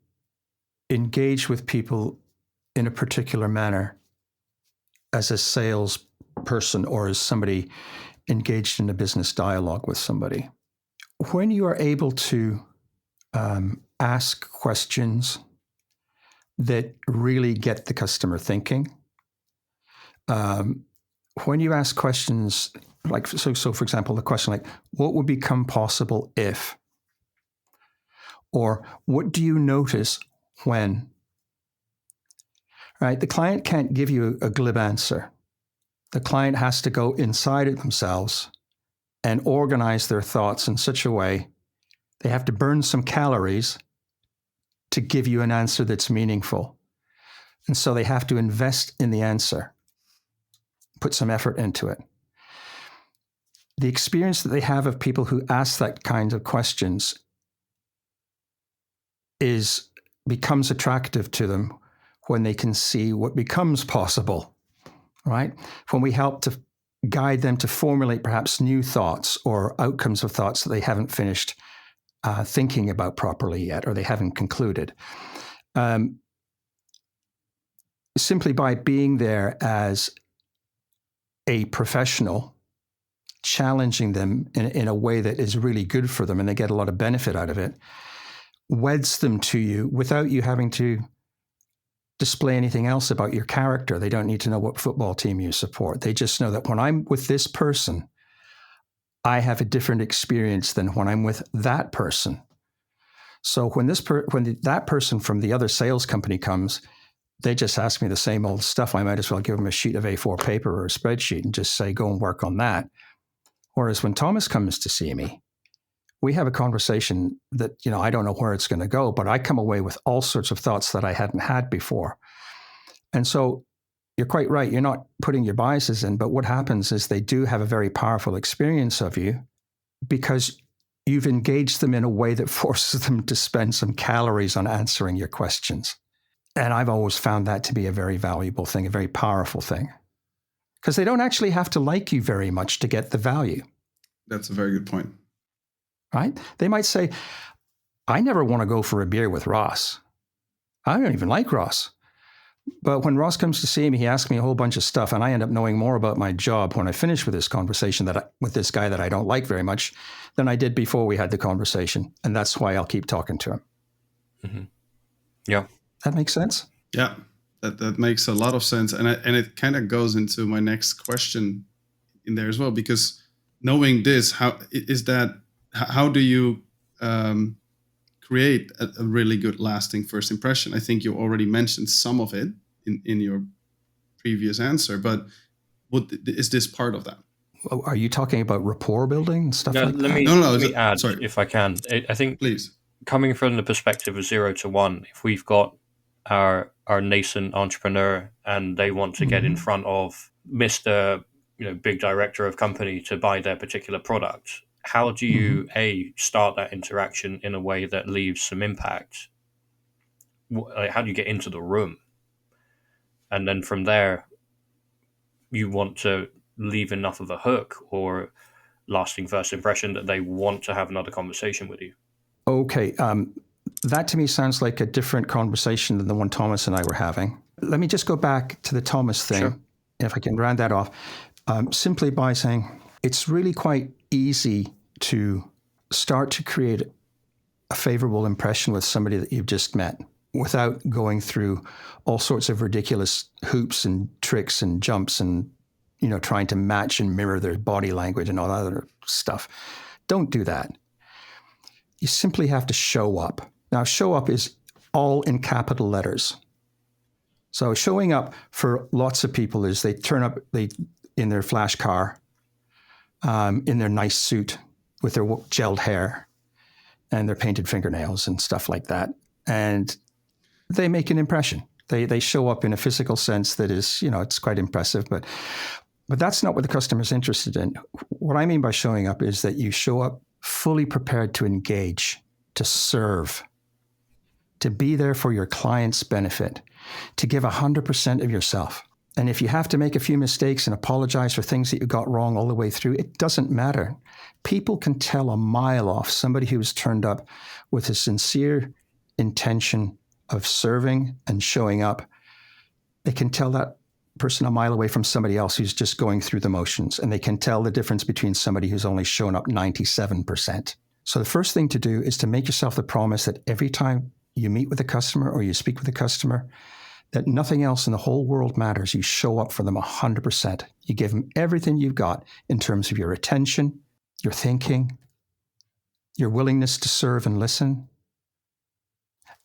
engage with people in a particular manner as a salesperson or as somebody engaged in a business dialogue with somebody. When you are able to ask questions that really get the customer thinking, when you ask questions like, so for example, the question like, what would become possible if? Or what do you notice when? Right? The client can't give you a glib answer. The client has to go inside of themselves and organize their thoughts in such a way they have to burn some calories to give you an answer that's meaningful. And so they have to invest in the answer, put some effort into it. The experience that they have of people who ask that kind of questions becomes attractive to them when they can see what becomes possible. Right? When we help to guide them to formulate perhaps new thoughts or outcomes of thoughts that they haven't finished thinking about properly yet, or they haven't concluded. Simply by being there as a professional, challenging them in a way that is really good for them and they get a lot of benefit out of it, weds them to you without you having to display anything else about your character. They don't need to know what football team you support. They just know that when I'm with this person, I have a different experience than when I'm with that person. So when that person from the other sales company comes, they just ask me the same old stuff. I might as well give them a sheet of A4 paper or a spreadsheet and just say, go and work on that. Whereas when Thomas comes to see me, we have a conversation that, I don't know where it's going to go, but I come away with all sorts of thoughts that I hadn't had before. And so you're quite right. You're not putting your biases in, but what happens is they do have a very powerful experience of you because you've engaged them in a way that forces them to spend some calories on answering your questions. And I've always found that to be a very valuable thing, a very powerful thing, because they don't actually have to like you very much to get the value. That's a very good point. Right? They might say, I never want to go for a beer with Ross. I don't even like Ross. But when Ross comes to see me, he asks me a whole bunch of stuff, and I end up knowing more about my job when I finish with this conversation with this guy that I don't like very much than I did before we had the conversation. And that's why I'll keep talking to him. Mm-hmm. Yeah. That makes sense? Yeah, that makes a lot of sense. And it kind of goes into my next question in there as well, because knowing this, how do you create a really good lasting first impression? I think you already mentioned some of it in your previous answer, but is this part of that? Are you talking about rapport building and stuff like that? Let me add, if I can. I think, please, coming from the perspective of 0 to 1, if we've got our nascent entrepreneur and they want to get in front of Mr. Big director of company to buy their particular product, how do you start that interaction in a way that leaves some impact? How do you get into the room? And then from there, you want to leave enough of a hook or lasting first impression that they want to have another conversation with you. Okay. That to me sounds like a different conversation than the one Thomas and I were having. Let me just go back to the Thomas thing, sure. If I can round that off, simply by saying it's really quite easy to start to create a favorable impression with somebody that you've just met without going through all sorts of ridiculous hoops and tricks and jumps and, trying to match and mirror their body language and all that other stuff. Don't do that. You simply have to show up. Now, show up is all in capital letters. So showing up for lots of people is they turn up in their flash car, in their nice suit with their gelled hair and their painted fingernails and stuff like that. And they make an impression. They show up in a physical sense that is, it's quite impressive, but that's not what the customer's interested in. What I mean by showing up is that you show up fully prepared to engage, to serve, to be there for your client's benefit, to give 100% of yourself. And if you have to make a few mistakes and apologize for things that you got wrong all the way through, it doesn't matter. People can tell a mile off somebody who's turned up with a sincere intention of serving and showing up. They can tell that person a mile away from somebody else who's just going through the motions. And they can tell the difference between somebody who's only shown up 97%. So the first thing to do is to make yourself the promise that every time you meet with a customer or you speak with a customer, that nothing else in the whole world matters. You show up for them 100%. You give them everything you've got in terms of your attention, your thinking, your willingness to serve and listen.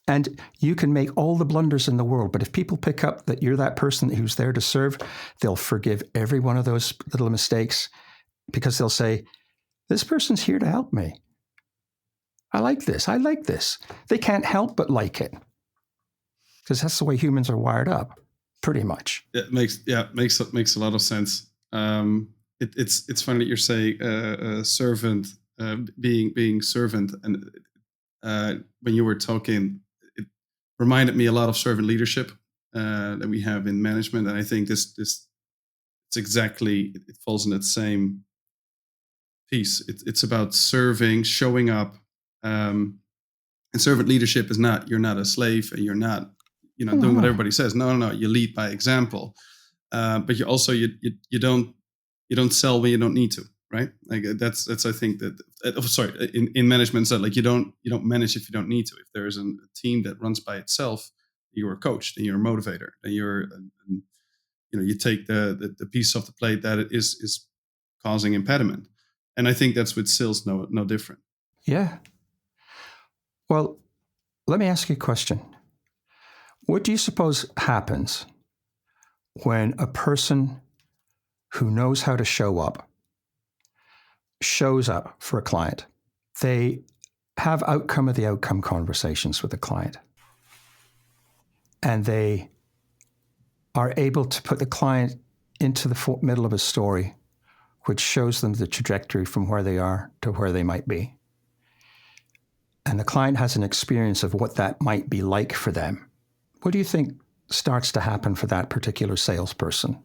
And you can make all the blunders in the world, but if people pick up that you're that person who's there to serve, they'll forgive every one of those little mistakes because they'll say, this person's here to help me. I like this. I like this. They can't help but like it. Because that's the way humans are wired up, pretty much. It makes a lot of sense. It's funny that you're saying servant, being servant, and when you were talking, it reminded me a lot of servant leadership that we have in management, and I think it's exactly, it falls in that same piece. It's about serving, showing up, and servant leadership is not, you're not a slave, and you're not doing what everybody says. No. You lead by example, but you also you don't sell when you don't need to, right? Like that's I think that in management, so like you don't manage if you don't need to. If there is a team that runs by itself, you're a coach, then you're a motivator, then you take the piece off the plate that it is causing impediment, and I think that's with sales no different. Yeah. Well, let me ask you a question. What do you suppose happens when a person who knows how to show up shows up for a client They have outcome of the outcome conversations with the client. And they are able to put the client into the middle of a story, which shows them the trajectory from where they are to where they might be. And the client has an experience of what that might be like for them. What do you think starts to happen for that particular salesperson?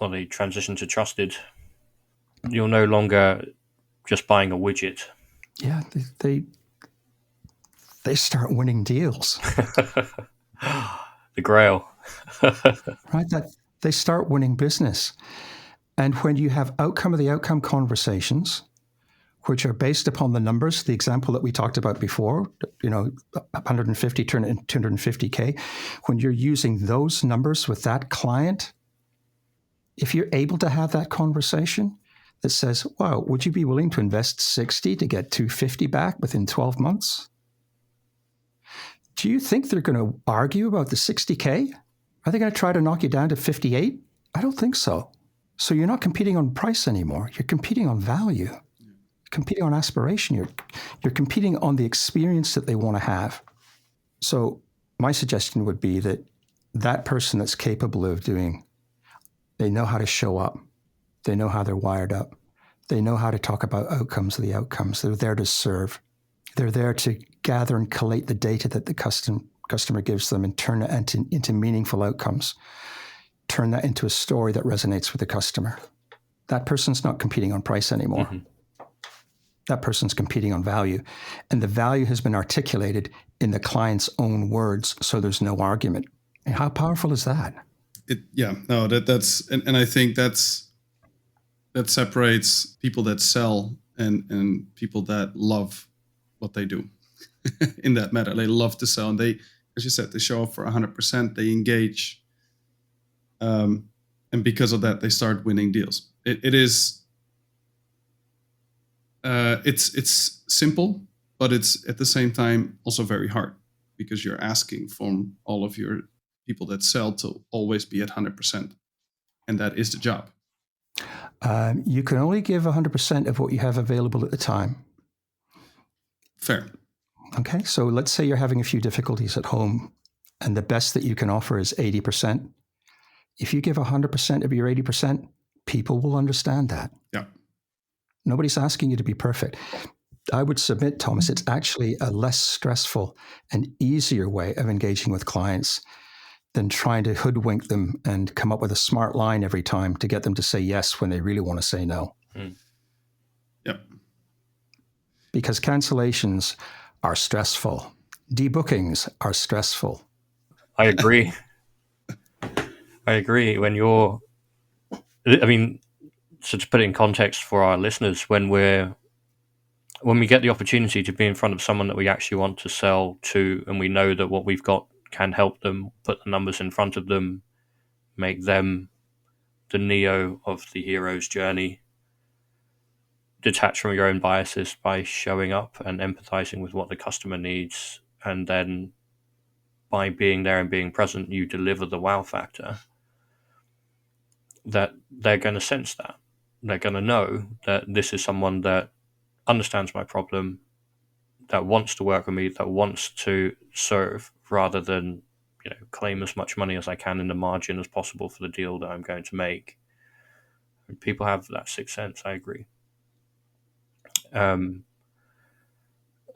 Well, they transition to trusted. You're no longer just buying a widget. Yeah, they start winning deals. The grail. Right? That they start winning business. And when you have outcome of the outcome conversations, which are based upon the numbers, the example that we talked about before, 150 turn into 250K, when you're using those numbers with that client, if you're able to have that conversation that says, wow, would you be willing to invest 60 to get 250 back within 12 months? Do you think they're going to argue about the 60K? Are they going to try to knock you down to 58? I don't think so. So you're not competing on price anymore. You're competing on value. You're competing on aspiration. You're competing on the experience that they want to have. So my suggestion would be that person that's capable of doing, they know how to show up. They know how they're wired up. They know how to talk about outcomes of the outcomes. They're there to serve. They're there to gather and collate the data that the customer gives them and turn it into meaningful outcomes. Turn that into a story that resonates with the customer. That person's not competing on price anymore. Mm-hmm. That person's competing on value. And the value has been articulated in the client's own words, so there's no argument. And how powerful is that? That's and I think that separates people that sell and people that love what they do. In that matter, they love to sell, and they, as you said, they show up for 100%. They engage, and because of that, they start winning deals. It's simple, but it's at the same time also very hard, because you're asking from all of your people that sell to always be at 100%, and that is the job. You can only give 100% of what you have available at the time. Fair. Okay, so let's say you're having a few difficulties at home, and the best that you can offer is 80%. If you give 100% of your 80%, people will understand that. Yeah. Nobody's asking you to be perfect. I would submit, Thomas, it's actually a less stressful and easier way of engaging with clients than trying to hoodwink them and come up with a smart line every time to get them to say yes when they really want to say no. Mm. Yep. Because cancellations are stressful. Debookings are stressful. I agree. When so to put it in context for our listeners, when we get the opportunity to be in front of someone that we actually want to sell to, and we know that what we've got can help them, put the numbers in front of them, make them the Neo of the hero's journey, detach from your own biases by showing up and empathizing with what the customer needs, and then by being there and being present, you deliver the wow factor, that they're going to sense that. They're going to know that this is someone that understands my problem, that wants to work with me, that wants to serve, rather than claim as much money as I can in the margin as possible for the deal that I'm going to make. And people have that sixth sense. I agree. And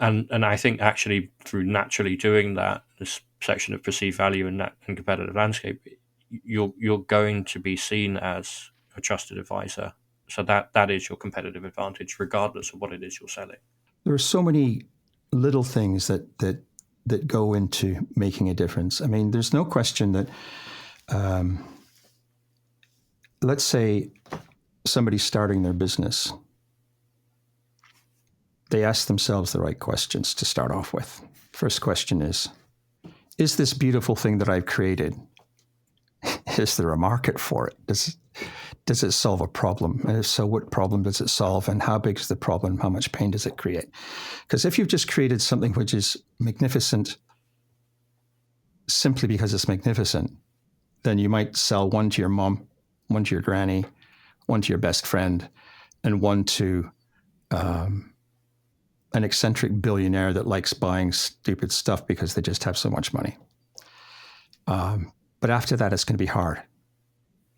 I think actually through naturally doing that, this section of perceived value and competitive landscape, you're going to be seen as a trusted advisor. So that is your competitive advantage, regardless of what it is you're selling. There are so many little things that go into making a difference. I mean, there's no question that, let's say somebody's starting their business. They ask themselves the right questions to start off with. First question is this beautiful thing that I've created, is there a market for it? Does it solve a problem? And if so, what problem does it solve? And how big is the problem? How much pain does it create? Because if you've just created something which is magnificent simply because it's magnificent, then you might sell one to your mom, one to your granny, one to your best friend, and one to an eccentric billionaire that likes buying stupid stuff because they just have so much money. But after that, it's going to be hard.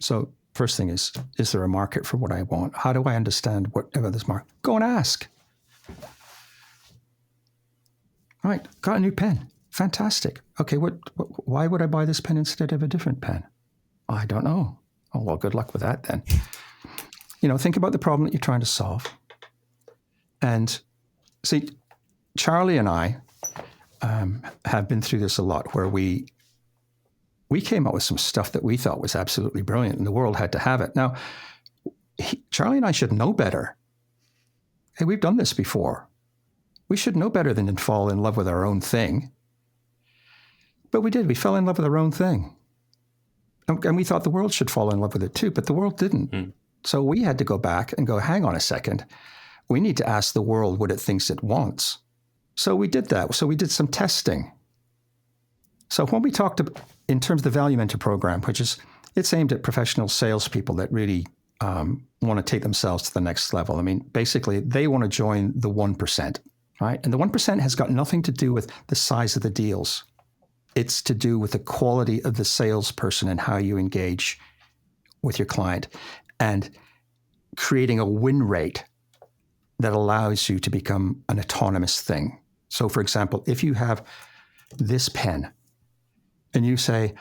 So first thing is there a market for what I want? How do I understand whatever this market? Go and ask. All right, got a new pen. Fantastic. Okay, why would I buy this pen instead of a different pen? I don't know. Oh, well, good luck with that then. Think about the problem that you're trying to solve. And see, Charlie and I have been through this a lot, where we came up with some stuff that we thought was absolutely brilliant, and the world had to have it. Now, Charlie and I should know better. Hey, we've done this before. We should know better than to fall in love with our own thing. But we did. We fell in love with our own thing. And we thought the world should fall in love with it too, but the world didn't. Mm. So we had to go back and go, hang on a second. We need to ask the world what it thinks it wants. So we did that. So we did some testing. So when we talked in terms of the Valuementor program, it's aimed at professional salespeople that really want to take themselves to the next level. I mean, basically, they want to join the 1%, right? And the 1% has got nothing to do with the size of the deals. It's to do with the quality of the salesperson and how you engage with your client, and creating a win rate that allows you to become an autonomous thing. So, for example, if you have this pen and you say,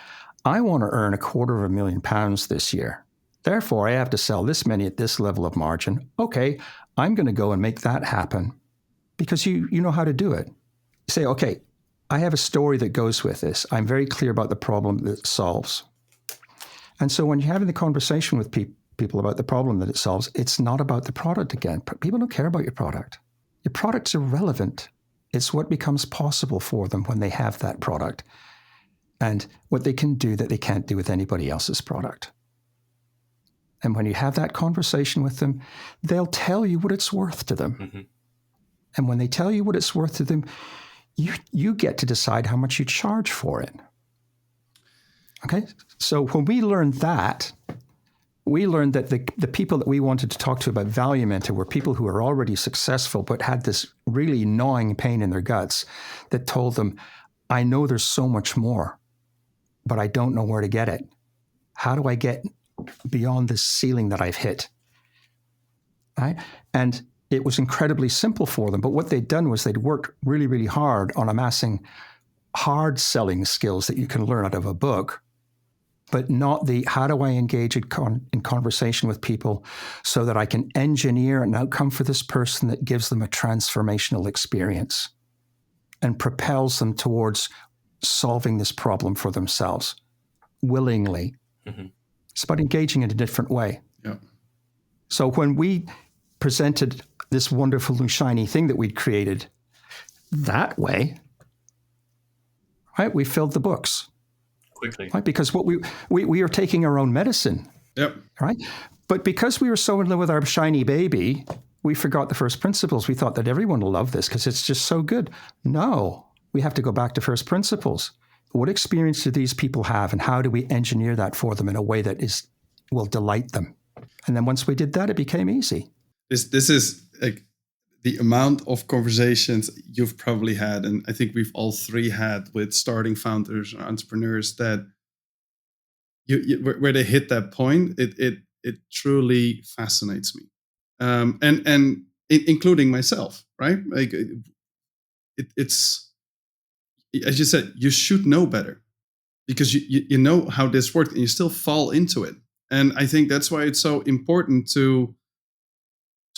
I want to earn £250,000 this year, therefore I have to sell this many at this level of margin. Okay, I'm going to go and make that happen because you know how to do it. You say, okay, I have a story that goes with this. I'm very clear about the problem that it solves. And so when you're having the conversation with people about the problem that it solves, it's not about the product again. People don't care about your product. Your product's irrelevant. It's what becomes possible for them when they have that product, and what they can do that they can't do with anybody else's product. And when you have that conversation with them, they'll tell you what it's worth to them. Mm-hmm. And when they tell you what it's worth to them, you get to decide how much you charge for it. Okay? So when we learned that, we learned that the people that we wanted to talk to about Valuementor were people who were already successful but had this really gnawing pain in their guts that told them, I know there's so much more, but I don't know where to get it. How do I get beyond this ceiling that I've hit? Right? And it was incredibly simple for them. But what they'd done was they'd worked really, really hard on amassing hard selling skills that you can learn out of a book, but not the how do I engage in conversation with people so that I can engineer an outcome for this person that gives them a transformational experience and propels them towards solving this problem for themselves willingly. Mm-hmm. It's about engaging in a different way. Yeah. So when we presented this wonderful new shiny thing that we'd created that way, right, we filled the books. Quickly. Right? Because what we are taking our own medicine. Yep. Right? But because we were so in love with our shiny baby, we forgot the first principles. We thought that everyone will love this because it's just so good. No, we have to go back to first principles. What experience do these people have, and how do we engineer that for them in a way that will delight them? And then once we did that, it became easy. This is like the amount of conversations you've probably had, and I think we've all three had with starting founders or entrepreneurs, that where they hit that point, it truly fascinates me, and including myself, right? Like it's as you said, you should know better because you know how this works, and you still fall into it. And I think that's why it's so important to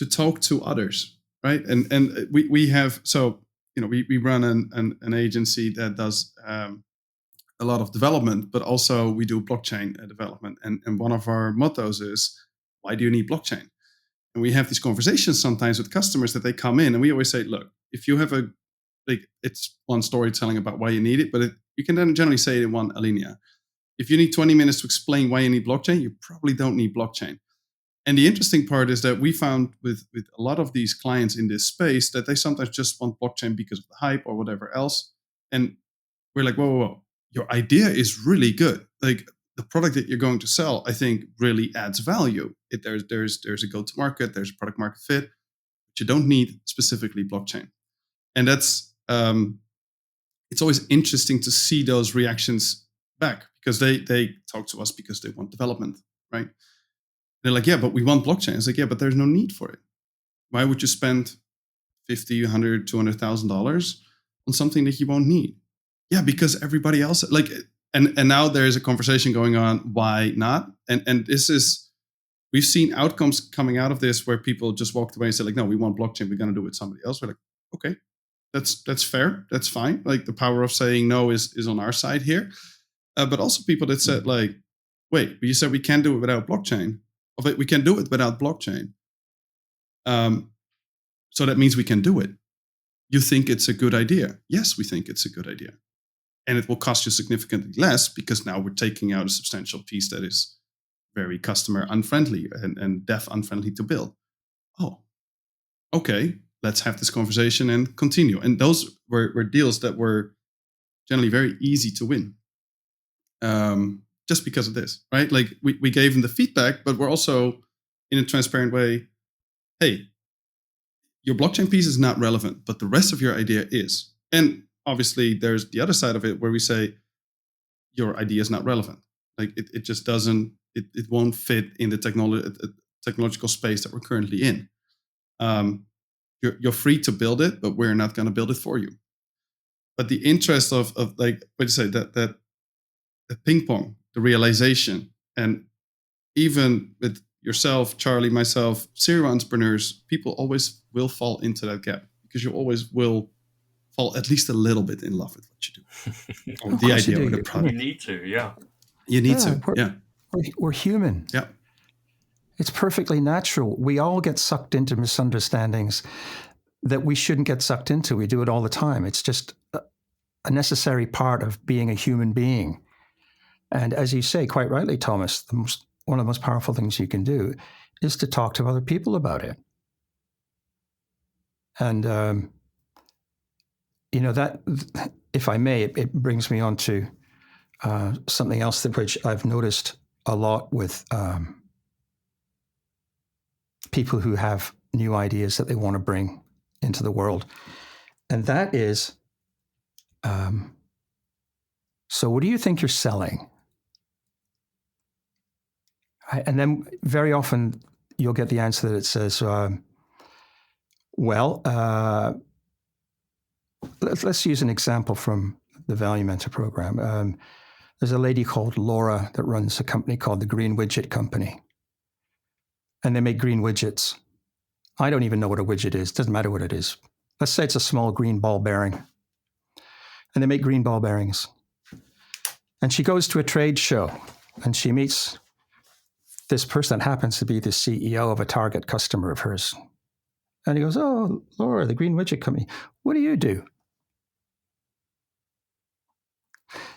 talk to others. Right. And we have, so, we run an agency that does a lot of development, but also we do blockchain development. And one of our mottos is, why do you need blockchain? And we have these conversations sometimes with customers that they come in, and we always say, look, if you have it's one storytelling about why you need it, but you can then generally say it in one alinea. If you need 20 minutes to explain why you need blockchain, you probably don't need blockchain. And the interesting part is that we found with a lot of these clients in this space that they sometimes just want blockchain because of the hype or whatever else. And we're like, whoa. Your idea is really good. Like, the product that you're going to sell, I think, really adds value. There's a go-to-market, there's a product market fit, but you don't need specifically blockchain. And that's it's always interesting to see those reactions back, because they talk to us because they want development, right? They're like, yeah, but we want blockchain. It's like, yeah, but there's no need for it. Why would you spend $50, $100, $200,000 on something that you won't need? Yeah, because everybody else, like, and now there's a conversation going on, why not? And this is, we've seen outcomes coming out of this where people just walked away and said, like, no, we want blockchain, we're going to do it with somebody else. We're like, okay, that's fair, that's fine. Like, the power of saying no is on our side here. But also people that said, like, wait, but you said we can't do it without blockchain. But we can do it without blockchain. So that means we can do it. You think it's a good idea? Yes, we think it's a good idea. And it will cost you significantly less, because now we're taking out a substantial piece that is very customer unfriendly and dev unfriendly to build. Oh, okay, let's have this conversation and continue. And those were deals that were generally very easy to win. Just because of this, right? Like, we gave them the feedback, but we're also, in a transparent way, hey, your blockchain piece is not relevant, but the rest of your idea is. And obviously there's the other side of it where we say, your idea is not relevant. Like, it just doesn't, it won't fit in the technological space that we're currently in. You're free to build it, but we're not going to build it for you. But the interest of like, what do you say, that ping pong, the realization, and even with yourself, Charlie, myself, serial entrepreneurs, people always will fall into that gap, because you always will fall at least a little bit in love with what you do, or the idea or the product. You need to, yeah. You need to, yeah. We're human. Yeah. It's perfectly natural. We all get sucked into misunderstandings that we shouldn't get sucked into. We do it all the time. It's just a necessary part of being a human being. And as you say, quite rightly, Thomas, one of the most powerful things you can do is to talk to other people about it. And, that, if I may, it brings me on to something else which I've noticed a lot with people who have new ideas that they want to bring into the world. And that is, so what do you think you're selling? And then very often you'll get the answer that it says, let's use an example from the Valuementor program. There's a lady called Laura that runs a company called the Green Widget Company. And they make green widgets. I don't even know what a widget is. Doesn't matter what it is. Let's say it's a small green ball bearing. And they make green ball bearings. And she goes to a trade show and she meets this person that happens to be the CEO of a target customer of hers. And he goes, oh, Laura, the Green Widget Company, what do you do?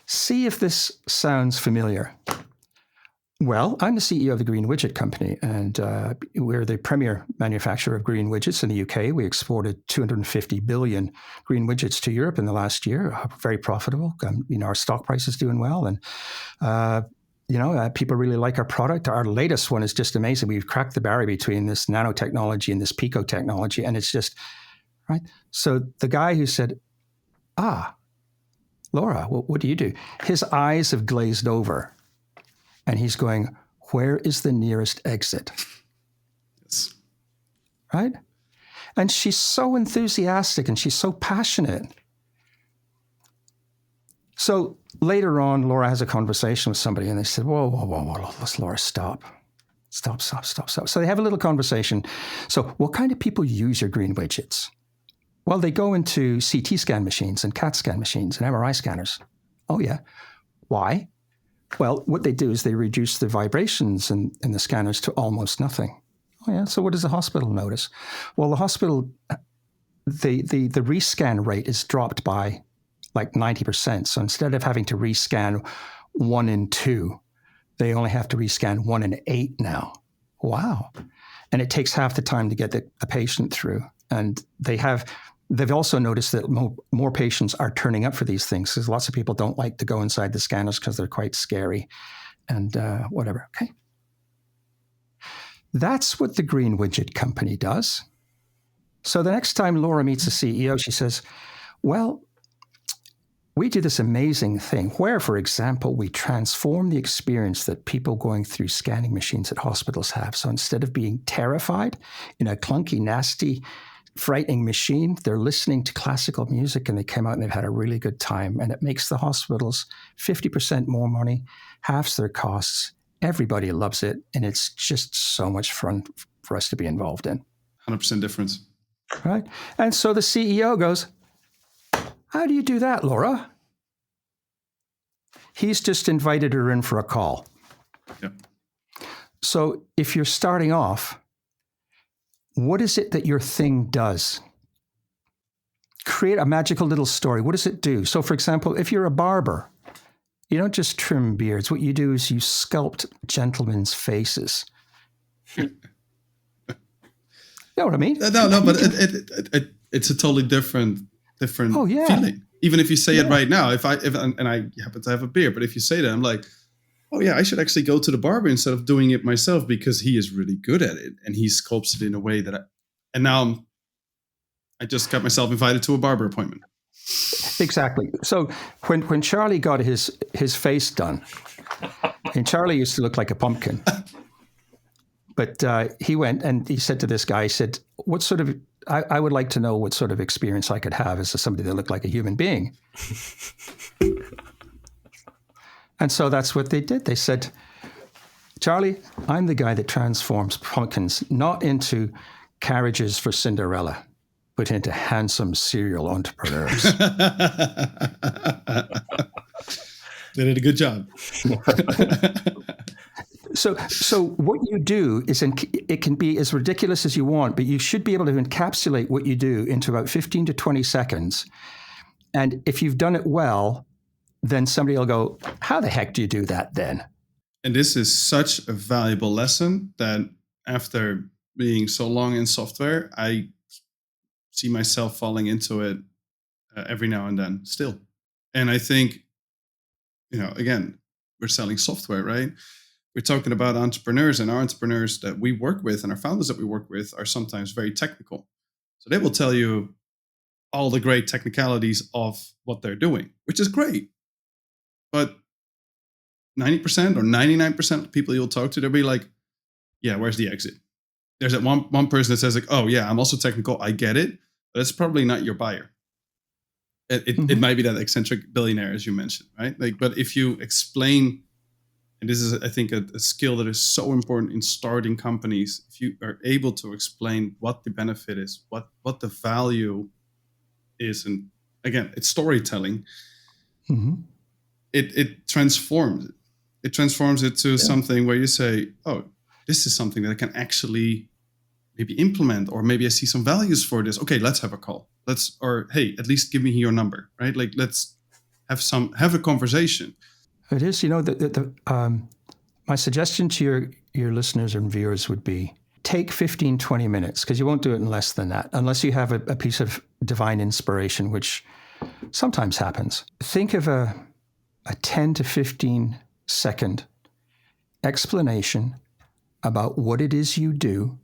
See if this sounds familiar. Well, I'm the CEO of the Green Widget Company, and we're the premier manufacturer of green widgets in the UK. We exported 250 billion green widgets to Europe in the last year, very profitable. Our stock price is doing well, and people really like our product. Our latest one is just amazing. We've cracked the barrier between this nanotechnology and this pico technology, and it's just, right? So the guy who said, Laura, what do you do? His eyes have glazed over, and he's going, where is the nearest exit? Yes. Right? And she's so enthusiastic, and she's so passionate. So later on, Laura has a conversation with somebody, and they said, whoa, let's Laura, stop. So they have a little conversation. So what kind of people use your green widgets? Well, they go into CT scan machines and CAT scan machines and MRI scanners. Oh, yeah. Why? Well, what they do is they reduce the vibrations in the scanners to almost nothing. Oh, yeah. So what does the hospital notice? Well, the hospital, the rescan rate is dropped by like 90%. So instead of having to rescan 1 in 2, they only have to rescan 1 in 8 now. Wow. And it takes half the time to get the patient through. And they've also noticed that more patients are turning up for these things, because lots of people don't like to go inside the scanners because they're quite scary and whatever. Okay. That's what the Green Widget Company does. So the next time Laura meets a CEO, she says, well, we do this amazing thing where, for example, we transform the experience that people going through scanning machines at hospitals have. So instead of being terrified in a clunky, nasty, frightening machine, they're listening to classical music and they come out and they've had a really good time. And it makes the hospitals 50% more money, halves their costs. Everybody loves it. And it's just so much fun for us to be involved in. 100% difference. Right. And so the CEO goes, how do you do that, Laura? He's just invited her in for a call. Yep. So if you're starting off, what is it that your thing does? Create a magical little story. What does it do? So, for example, if you're a barber, you don't just trim beards. What you do is you sculpt gentlemen's faces. You know what I mean? No, but it's a totally different feeling. Even if you say it right now, if I happen to have a beard, but if you say that, I'm like, oh yeah, I should actually go to the barber instead of doing it myself because he is really good at it and he sculpts it in a way that I just got myself invited to a barber appointment. Exactly. So when Charlie got his face done, and Charlie used to look like a pumpkin, but he went and he said to this guy, he said, what sort of, I would like to know what sort of experience I could have as somebody that looked like a human being. And so that's what they did. They said, Charlie, I'm the guy that transforms pumpkins not into carriages for Cinderella, but into handsome serial entrepreneurs. They did a good job. So what you do is, it can be as ridiculous as you want, but you should be able to encapsulate what you do into about 15 to 20 seconds. And if you've done it well, then somebody will go, how the heck do you do that then? And this is such a valuable lesson that after being so long in software, I see myself falling into it every now and then still. And I think, again, we're selling software, right? We're talking about entrepreneurs, and our entrepreneurs that we work with and our founders that we work with are sometimes very technical. So they will tell you all the great technicalities of what they're doing, which is great. But 90% or 99% of the people you'll talk to, they'll be like, yeah, where's the exit? There's that one person that says like, oh yeah, I'm also technical. I get it. But it's probably not your buyer. It might be that eccentric billionaire, as you mentioned, right? But if you explain, and this is, I think, a skill that is so important in starting companies. If you are able to explain what the benefit is, what the value is, and again, it's storytelling. Mm-hmm. It transforms it. It transforms it to something where you say, oh, this is something that I can actually maybe implement, or maybe I see some values for this. Okay, let's have a call. Or hey, at least give me your number, right? Like, let's have a conversation. It is, my suggestion to your listeners and viewers would be take 15, 20 minutes, because you won't do it in less than that, unless you have a piece of divine inspiration, which sometimes happens. Think of a 10 to 15 second explanation about what it is you do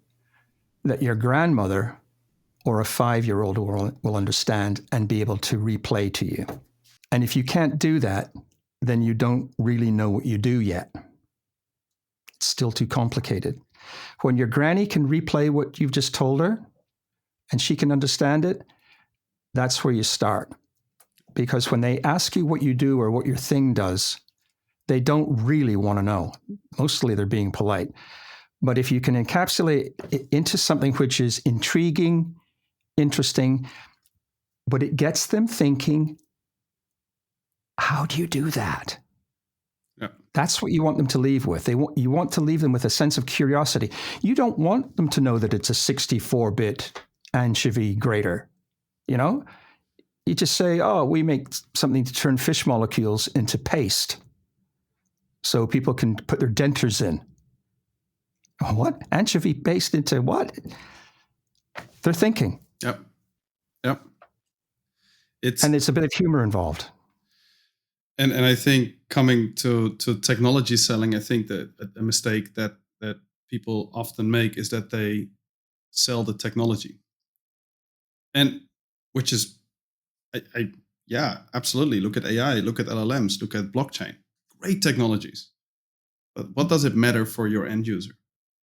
that your grandmother or a 5-year-old will understand and be able to replay to you. And if you can't do that, then you don't really know what you do yet. It's still too complicated. When your granny can replay what you've just told her and she can understand it, that's where you start. Because when they ask you what you do or what your thing does, they don't really want to know. Mostly they're being polite. But if you can encapsulate it into something which is intriguing, interesting, but it gets them thinking, how do you do that? Yeah. That's what you want them to leave with. You want to leave them with a sense of curiosity. You don't want them to know that it's a 64-bit anchovy grater. You just say, oh, we make something to turn fish molecules into paste so people can put their dentures in. What? Anchovy paste into what? They're thinking. Yep. And it's a bit of humor involved. And I think coming to technology selling, I think that a mistake that people often make is that they sell the technology. And which is, yeah, absolutely. Look at AI, look at LLMs, look at blockchain. Great technologies. But what does it matter for your end user,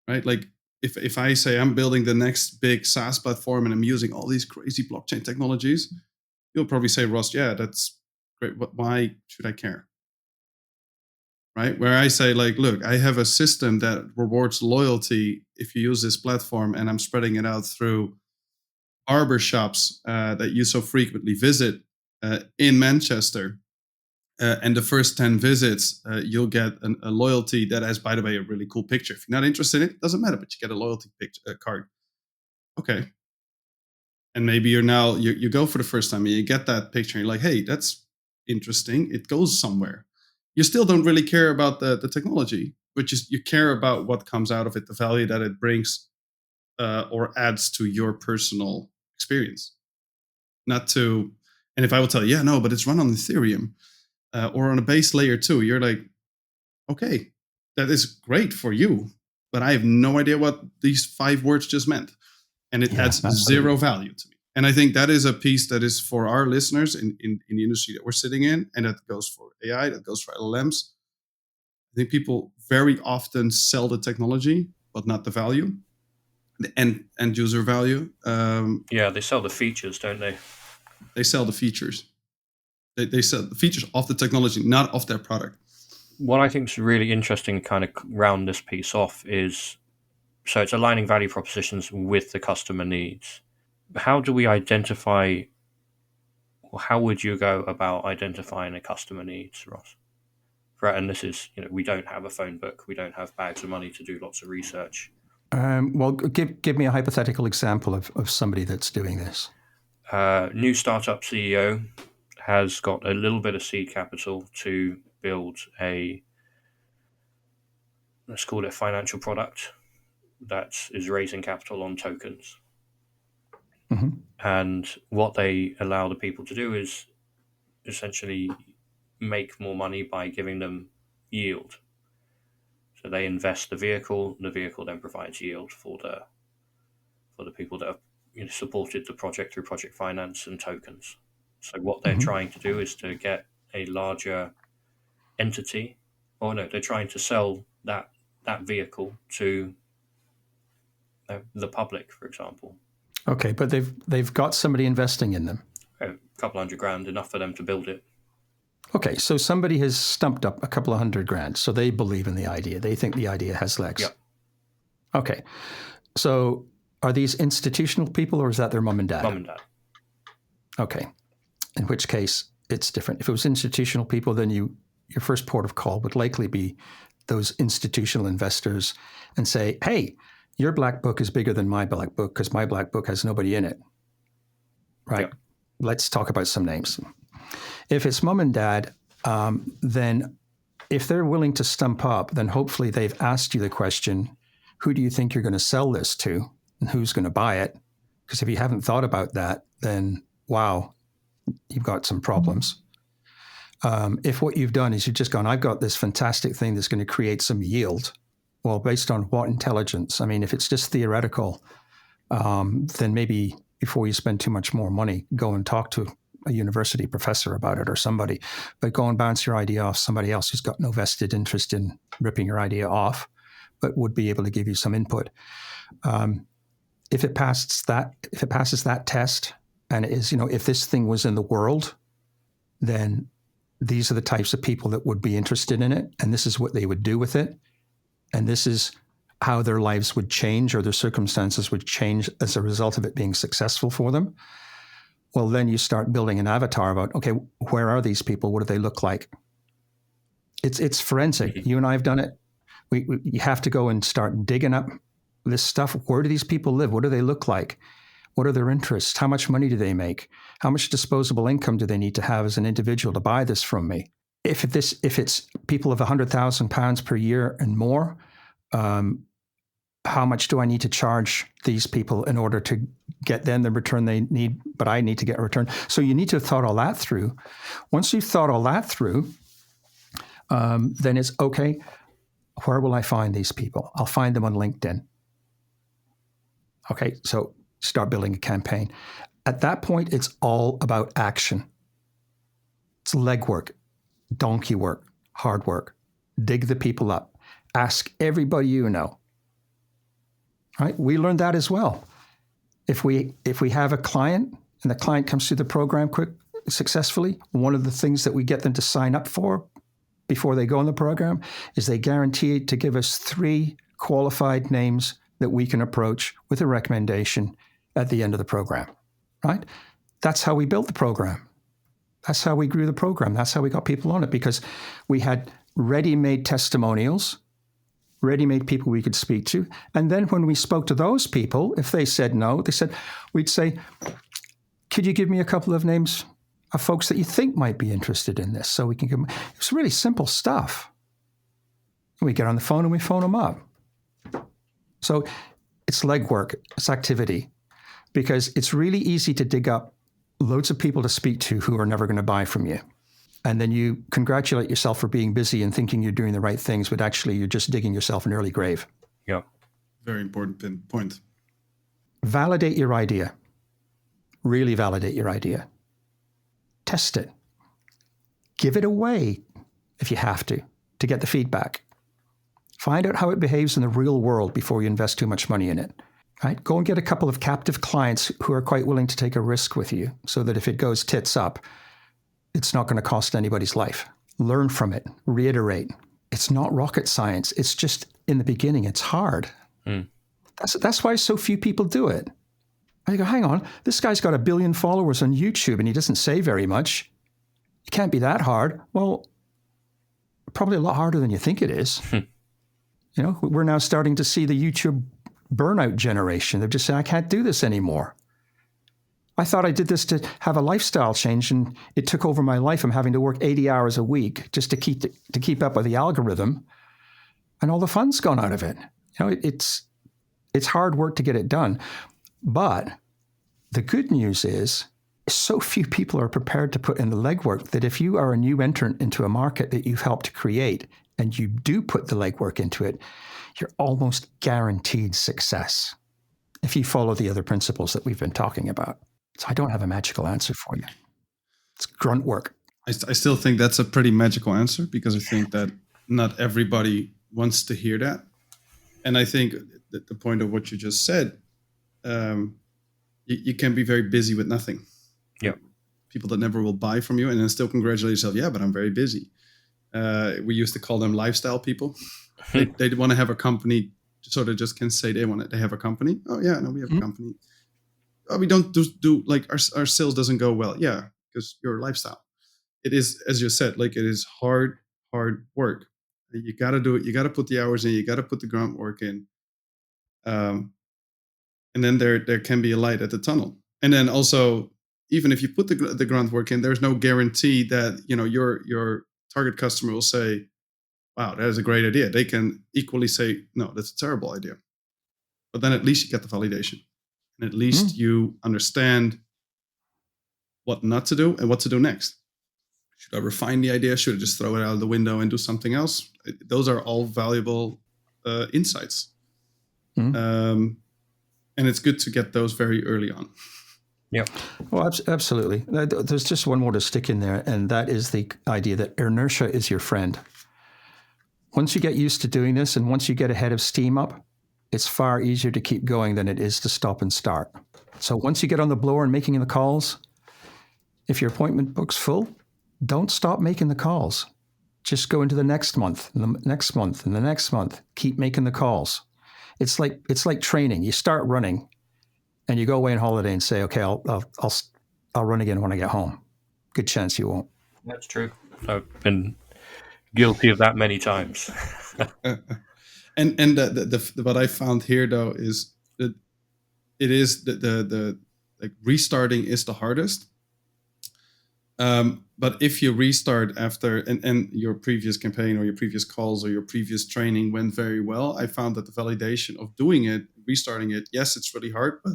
right? Like if I say I'm building the next big SaaS platform and I'm using all these crazy blockchain technologies, you'll probably say, Ross, yeah, that's great. But why should I care? Right? Where I say, like, look, I have a system that rewards loyalty if you use this platform, and I'm spreading it out through barbershops that you so frequently visit in Manchester. And the first 10 visits, you'll get a loyalty that has, by the way, a really cool picture. If you're not interested in it, doesn't matter, but you get a loyalty card. Okay. And maybe you go for the first time and you get that picture and you're like, hey, that's interesting. It goes somewhere. You still don't really care about the technology, which is you care about what comes out of it, the value that it brings or adds to your personal experience. Not to, and if I will tell you, yeah, no, but it's run on Ethereum or on a base layer too, you're like, okay, that is great for you, but I have no idea what these 5 words just meant. And it adds zero value to me. And I think that is a piece that is for our listeners in the industry that we're sitting in, and that goes for AI, that goes for LLMs. I think people very often sell the technology, but not the value, the end user value. Yeah, they sell the features, don't they? They sell the features. They sell the features of the technology, not of their product. What I think is really interesting, kind of round this piece off, is so it's aligning value propositions with the customer needs. How do we identify, or how would you go about identifying a customer needs, Ross? Right, and this is, we don't have a phone book, we don't have bags of money to do lots of research. Well, give me a hypothetical example of somebody that's doing this. New startup CEO has got a little bit of seed capital to build let's call it a financial product that is raising capital on tokens. Mm-hmm. And what they allow the people to do is essentially make more money by giving them yield. So they invest the vehicle then provides yield for the people that have supported the project through project finance and tokens. So what they're trying to do is to get a larger entity, or no, they're trying to sell that vehicle to the public, for example. Okay, but they've got somebody investing in them. A couple $100,000, enough for them to build it. Okay, so somebody has stumped up a couple of $100,000, so they believe in the idea. They think the idea has legs. Yep. Okay, so are these institutional people, or is that their mom and dad? Mom and dad. Okay, in which case it's different. If it was institutional people, then your first port of call would likely be those institutional investors and say, hey, your black book is bigger than my black book because my black book has nobody in it. Right? Yep. Let's talk about some names. If it's mom and dad, then if they're willing to stump up, then hopefully they've asked you the question, who do you think you're going to sell this to and who's going to buy it? Because if you haven't thought about that, then wow, you've got some problems. If what you've done is you've just gone, I've got this fantastic thing that's going to create some yield. Well, based on what intelligence? I mean, if it's just theoretical, then maybe before you spend too much more money, go and talk to a university professor about it or somebody. But go and bounce your idea off somebody else who's got no vested interest in ripping your idea off, but would be able to give you some input. If it passes that test, and it is, if this thing was in the world, then these are the types of people that would be interested in it, and this is what they would do with it, and this is how their lives would change or their circumstances would change as a result of it being successful for them. Well, then you start building an avatar about, okay, where are these people? What do they look like? It's forensic. Mm-hmm. You and I have done it. You have to go and start digging up this stuff. Where do these people live? What do they look like? What are their interests? How much money do they make? How much disposable income do they need to have as an individual to buy this from me? If it's people of £100,000 per year and more, how much do I need to charge these people in order to get them the return they need, but I need to get a return? So you need to have thought all that through. Once you've thought all that through, then it's, okay, where will I find these people? I'll find them on LinkedIn. Okay, so start building a campaign. At that point, it's all about action. It's legwork, donkey work, hard work. Dig the people up. Ask everybody you know. Right? We learned that as well. If we have a client and the client comes through the program successfully, one of the things that we get them to sign up for before they go in the program is they guarantee to give us 3 qualified names that we can approach with a recommendation at the end of the program. Right? That's how we built the program. That's how we grew the program. That's how we got people on it, because we had ready-made testimonials, ready-made people we could speak to. And then when we spoke to those people, if they said no, we'd say, could you give me a couple of names of folks that you think might be interested in this? So we can give them. It's really simple stuff. We get on the phone and we phone them up. So it's legwork, it's activity, because it's really easy to dig up loads of people to speak to who are never going to buy from you. And then you congratulate yourself for being busy and thinking you're doing the right things, but actually you're just digging yourself an early grave. Yeah. Very important point. Validate your idea. Really validate your idea. Test it. Give it away if you have to get the feedback. Find out how it behaves in the real world before you invest too much money in it. Right? Go and get a couple of captive clients who are quite willing to take a risk with you so that if it goes tits up, it's not going to cost anybody's life. Learn from it. Reiterate. It's not rocket science. It's just in the beginning, it's hard. That's why so few people do it. I go, hang on, this guy's got 1 billion followers on YouTube and he doesn't say very much. It can't be that hard. Well, probably a lot harder than you think it is. You know, we're now starting to see the YouTube burnout generation. They're just saying, I can't do this anymore. I thought I did this to have a lifestyle change, and it took over my life. I'm having to work 80 hours a week just to keep up with the algorithm, and all the fun's gone out of it. You know, it's hard work to get it done. But the good news is so few people are prepared to put in the legwork that if you are a new entrant into a market that you've helped create and you do put the legwork into it, you're almost guaranteed success if you follow the other principles that we've been talking about. So I don't have a magical answer for you. It's grunt work. I still think that's a pretty magical answer, because I think that not everybody wants to hear that. And I think that the point of what you just said, you can be very busy with nothing. Yeah. People that never will buy from you and then still congratulate yourself. Yeah, but I'm very busy. We used to call them lifestyle people. They want to have a company, sort of just can say they have a company. Oh yeah, no, we have a company. Oh, we don't do like our sales doesn't go well. Yeah, because your lifestyle. It is, as you said, like it is hard work. You got to do it. You got to put the hours in. You got to put the groundwork in. And then there can be a light at the tunnel. And then also, even if you put the groundwork in, there's no guarantee that your target customer will say, wow, that is a great idea. They can equally say, no, that's a terrible idea. But then at least you get the validation. And at least you understand what not to do and what to do next. Should I refine the idea? Should I just throw it out of the window and do something else? Those are all valuable insights. And it's good to get those very early on. Yeah. Well, absolutely. There's just one more to stick in there, and that is the idea that inertia is your friend. Once you get used to doing this, and once you get a head of steam up, it's far easier to keep going than it is to stop and start. So once you get on the blower and making the calls, if your appointment book's full, don't stop making the calls. Just go into the next month, and the next month, and the next month. Keep making the calls. It's like training. You start running, and you go away on holiday and say, "Okay, I'll run again when I get home." Good chance you won't. That's true. I've been guilty of that many times. And what I found here though is that it is the like restarting is the hardest. But if you restart after and your previous campaign or your previous calls or your previous training went very well, I found that the validation of doing it, restarting it, yes, it's really hard, but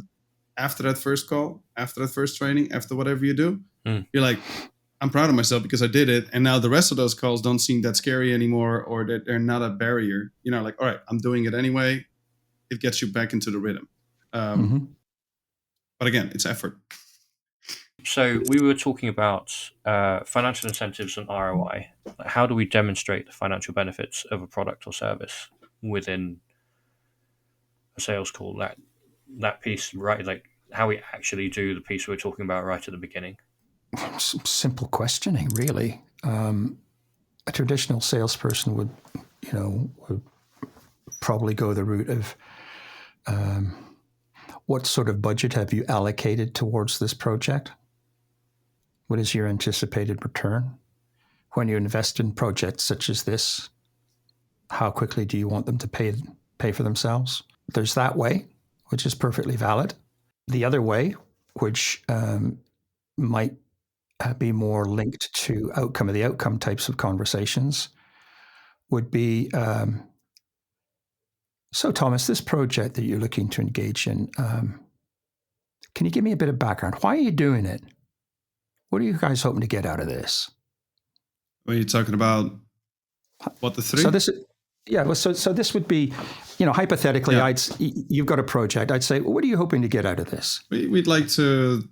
after that first call, after that first training, after whatever you do, you're like, I'm proud of myself because I did it. And now the rest of those calls don't seem that scary anymore, or that they're not a barrier. Like, all right, I'm doing it anyway. It gets you back into the rhythm. But again, it's effort. So we were talking about financial incentives and ROI. How do we demonstrate the financial benefits of a product or service within a sales call? That piece, right? Like how we actually do the piece we were talking about right at the beginning. Simple questioning, really. A traditional salesperson would probably go the route of what sort of budget have you allocated towards this project? What is your anticipated return? When you invest in projects such as this, how quickly do you want them to pay for themselves? There's that way, which is perfectly valid. The other way, which might be more linked to outcome types of conversations, would be, so Thomas, this project that you're looking to engage in, can you give me a bit of background? Why are you doing it? What are you guys hoping to get out of this? Are you talking about what the three? So this, so this would be, hypothetically, you've got a project. I'd say, what are you hoping to get out of this? We'd like to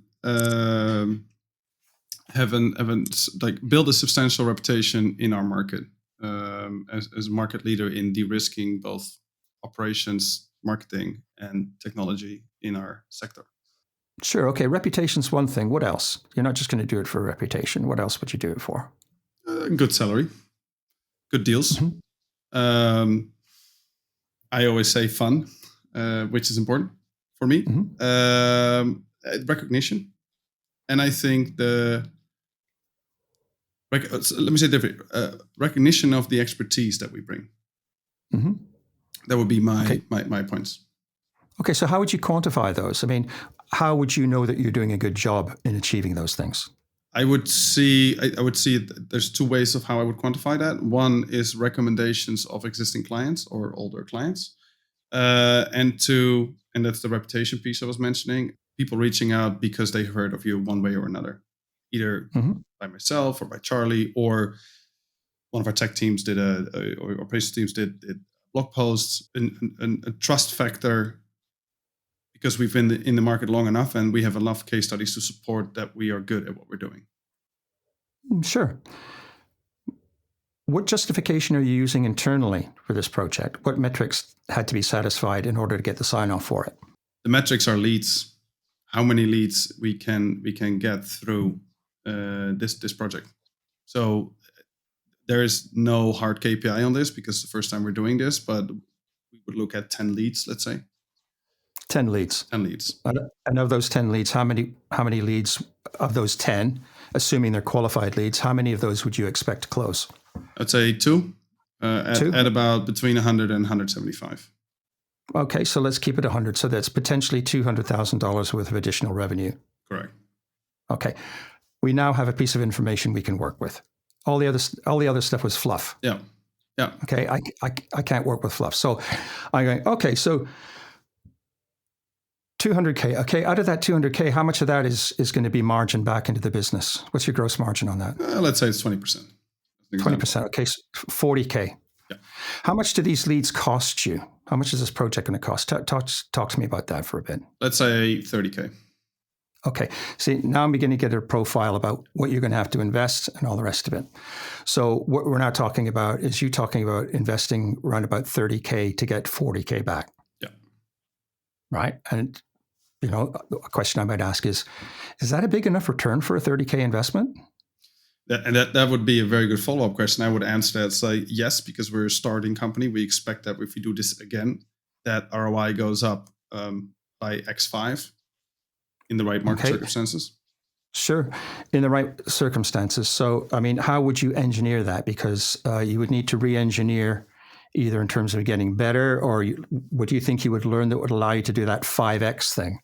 build a substantial reputation in our market as a market leader in de-risking both operations, marketing, and technology in our sector. Sure. Okay. Reputation's one thing. What else? You're not just going to do it for a reputation. What else would you do it for? Good salary, good deals. Mm-hmm. I always say fun, which is important for me. Mm-hmm. Recognition. And I think let me say different. Recognition of the expertise that we bring. Mm-hmm. That would be my points. Okay, so how would you quantify those? I mean, how would you know that you're doing a good job in achieving those things? I would see there's two ways of how I would quantify that. One is recommendations of existing clients or older clients. And that's the reputation piece I was mentioning, people reaching out because they heard of you one way or another, either by myself or by Charlie, or one of our tech teams did or operations teams did blog posts, and a trust factor, because we've been in the market long enough and we have enough case studies to support that we are good at what we're doing. Sure. What justification are you using internally for this project? What metrics had to be satisfied in order to get the sign-off for it? The metrics are leads. How many leads we can get through this project. So there is no hard KPI on this because it's the first time we're doing this, but we would look at 10 leads, let's say. 10 leads. 10 leads. And of those 10 leads, how many leads of those 10, assuming they're qualified leads, how many of those would you expect to close? I'd say two, at about between 100 and 175. Okay, so let's keep it 100. So that's potentially $200,000 worth of additional revenue. Correct. Okay. We now have a piece of information we can work with. All the other stuff was fluff. Yeah. Yeah. Okay, I can't work with fluff. So I'm going, okay, so 200K. Okay, out of that 200K, how much of that is going to be margin back into the business? What's your gross margin on that? Let's say it's 20%. 20%. Okay, so 40K. Yeah. How much do these leads cost you? How much is this project going to cost? Talk to me about that for a bit. Let's say 30K. Okay. See, now I'm beginning to get a profile about what you're going to have to invest and all the rest of it. So what we're now talking about is you talking about investing around about 30K to get 40K back. Yeah. Right. And, a question I might ask is that a big enough return for a 30K investment? That would be a very good follow-up question. I would answer that, say yes, because we're a starting company. We expect that if we do this again, that ROI goes up by X5 in the right market circumstances. Sure, in the right circumstances. So, I mean, how would you engineer that? Because you would need to re-engineer either in terms of getting better, or what do you think you would learn that would allow you to do that 5X thing?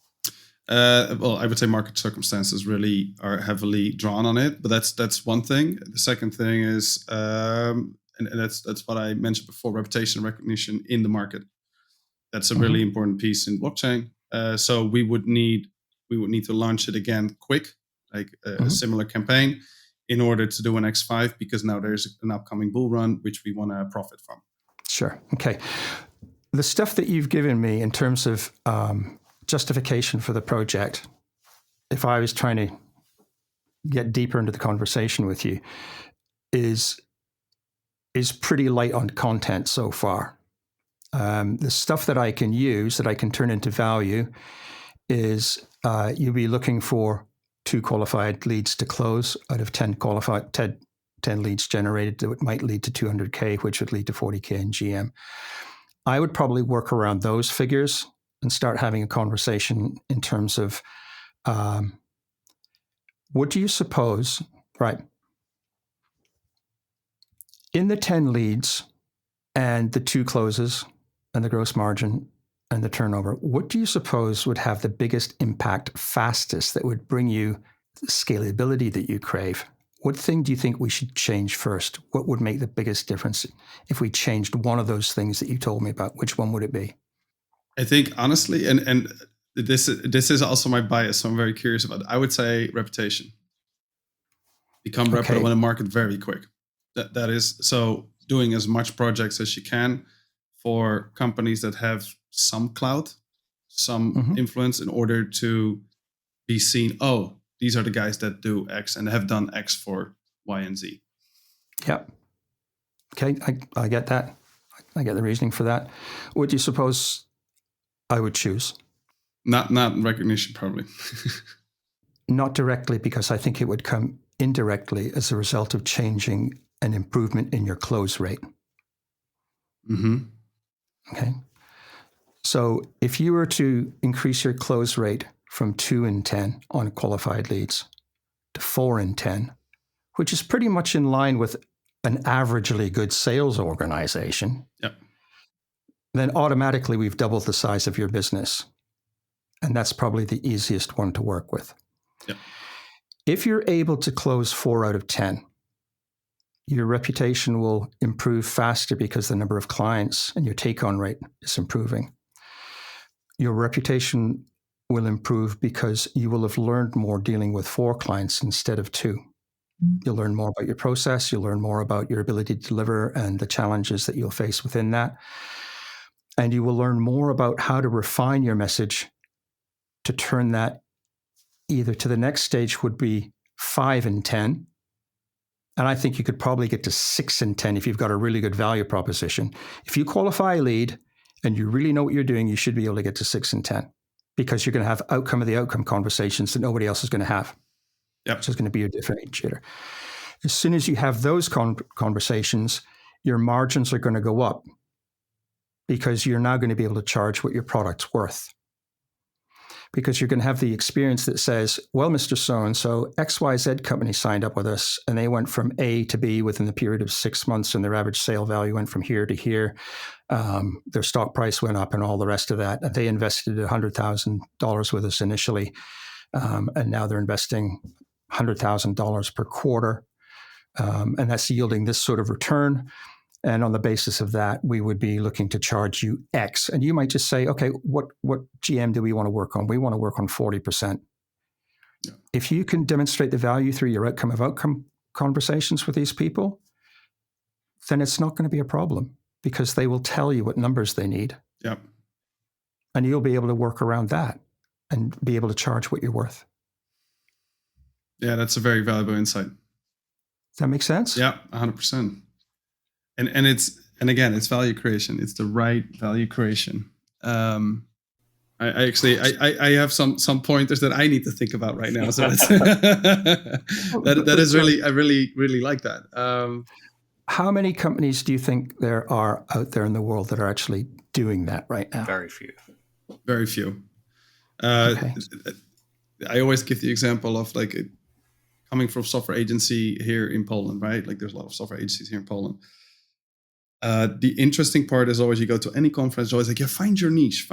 Well, I would say market circumstances really are heavily drawn on it, but that's one thing. The second thing is, and that's what I mentioned before, reputation recognition in the market. That's a really important piece in blockchain. So we would need to launch it again quick, like a similar campaign, in order to do an X5, because now there's an upcoming bull run, which we want to profit from. Sure. Okay. The stuff that you've given me in terms of justification for the project, if I was trying to get deeper into the conversation with you, is pretty light on content so far. The stuff that I can use, that I can turn into value, is you'll be looking for 2 qualified leads to close out of 10 qualified 10 leads generated that might lead to 200K, which would lead to 40K in GM. I would probably work around those figures and start having a conversation in terms of what do you suppose, right? In the 10 leads and the 2 closes and the gross margin and the turnover, what do you suppose would have the biggest impact fastest that would bring you the scalability that you crave? What thing do you think we should change first? What would make the biggest difference if we changed one of those things that you told me about? Which one would it be? I think honestly, and this is also my bias, so I'm very curious about it. I would say reputation. Become reputable in a market very quick. That is, so doing as much projects as you can for companies that have some clout, some influence, in order to be seen. Oh, these are the guys that do X and have done X for Y and Z. Yep. Okay, I get that. I get the reasoning for that. What do you suppose I would choose? Not recognition, probably. Not directly, because I think it would come indirectly as a result of changing an improvement in your close rate. Okay. So if you were to increase your close rate from 2 in 10 on qualified leads to 4 in 10, which is pretty much in line with an averagely good sales organization, then automatically we've doubled the size of your business. And that's probably the easiest one to work with. Yep. If you're able to close 4 out of 10, your reputation will improve faster because the number of clients and your take-on rate is improving. Your reputation will improve because you will have learned more dealing with 4 clients instead of 2. You'll learn more about your process. You'll learn more about your ability to deliver and the challenges that you'll face within that. And you will learn more about how to refine your message to turn that either to the next stage would be 5 in 10. And I think you could probably get to 6 in 10 if you've got a really good value proposition. If you qualify a lead and you really know what you're doing, you should be able to get to 6 in 10 because you're going to have outcome of the outcome conversations that nobody else is going to have. Yep. Which is going to be your differentiator. As soon as you have those conversations, your margins are going to go up because you're now going to be able to charge what your product's worth. Because you're going to have the experience that says, well, Mr. So-and-so, XYZ company signed up with us, and they went from A to B within the period of 6 months, and their average sale value went from here to here. Their stock price went up and all the rest of that. And they invested $100,000 with us initially, and now they're investing $100,000 per quarter, and that's yielding this sort of return. And on the basis of that, we would be looking to charge you X. And you might just say, okay, what GM do we want to work on? We want to work on 40%. Yeah. If you can demonstrate the value through your outcome of outcome conversations with these people, then it's not going to be a problem because they will tell you what numbers they need. Yep. And you'll be able to work around that and be able to charge what you're worth. Yeah, that's a very valuable insight. Does that make sense? Yeah, 100%. And again, it's value creation. It's the right value creation. I have some pointers that I need to think about right now. So that's, that is really, I really like that. How many companies do you think there are out there in the world that are actually doing that right now? Very few. Very few. Okay. I always give the example of like coming from software agency here in Poland, right? Like there's a lot of software agencies here in Poland. The interesting part is always you go to any conference, always like, yeah, find your niche.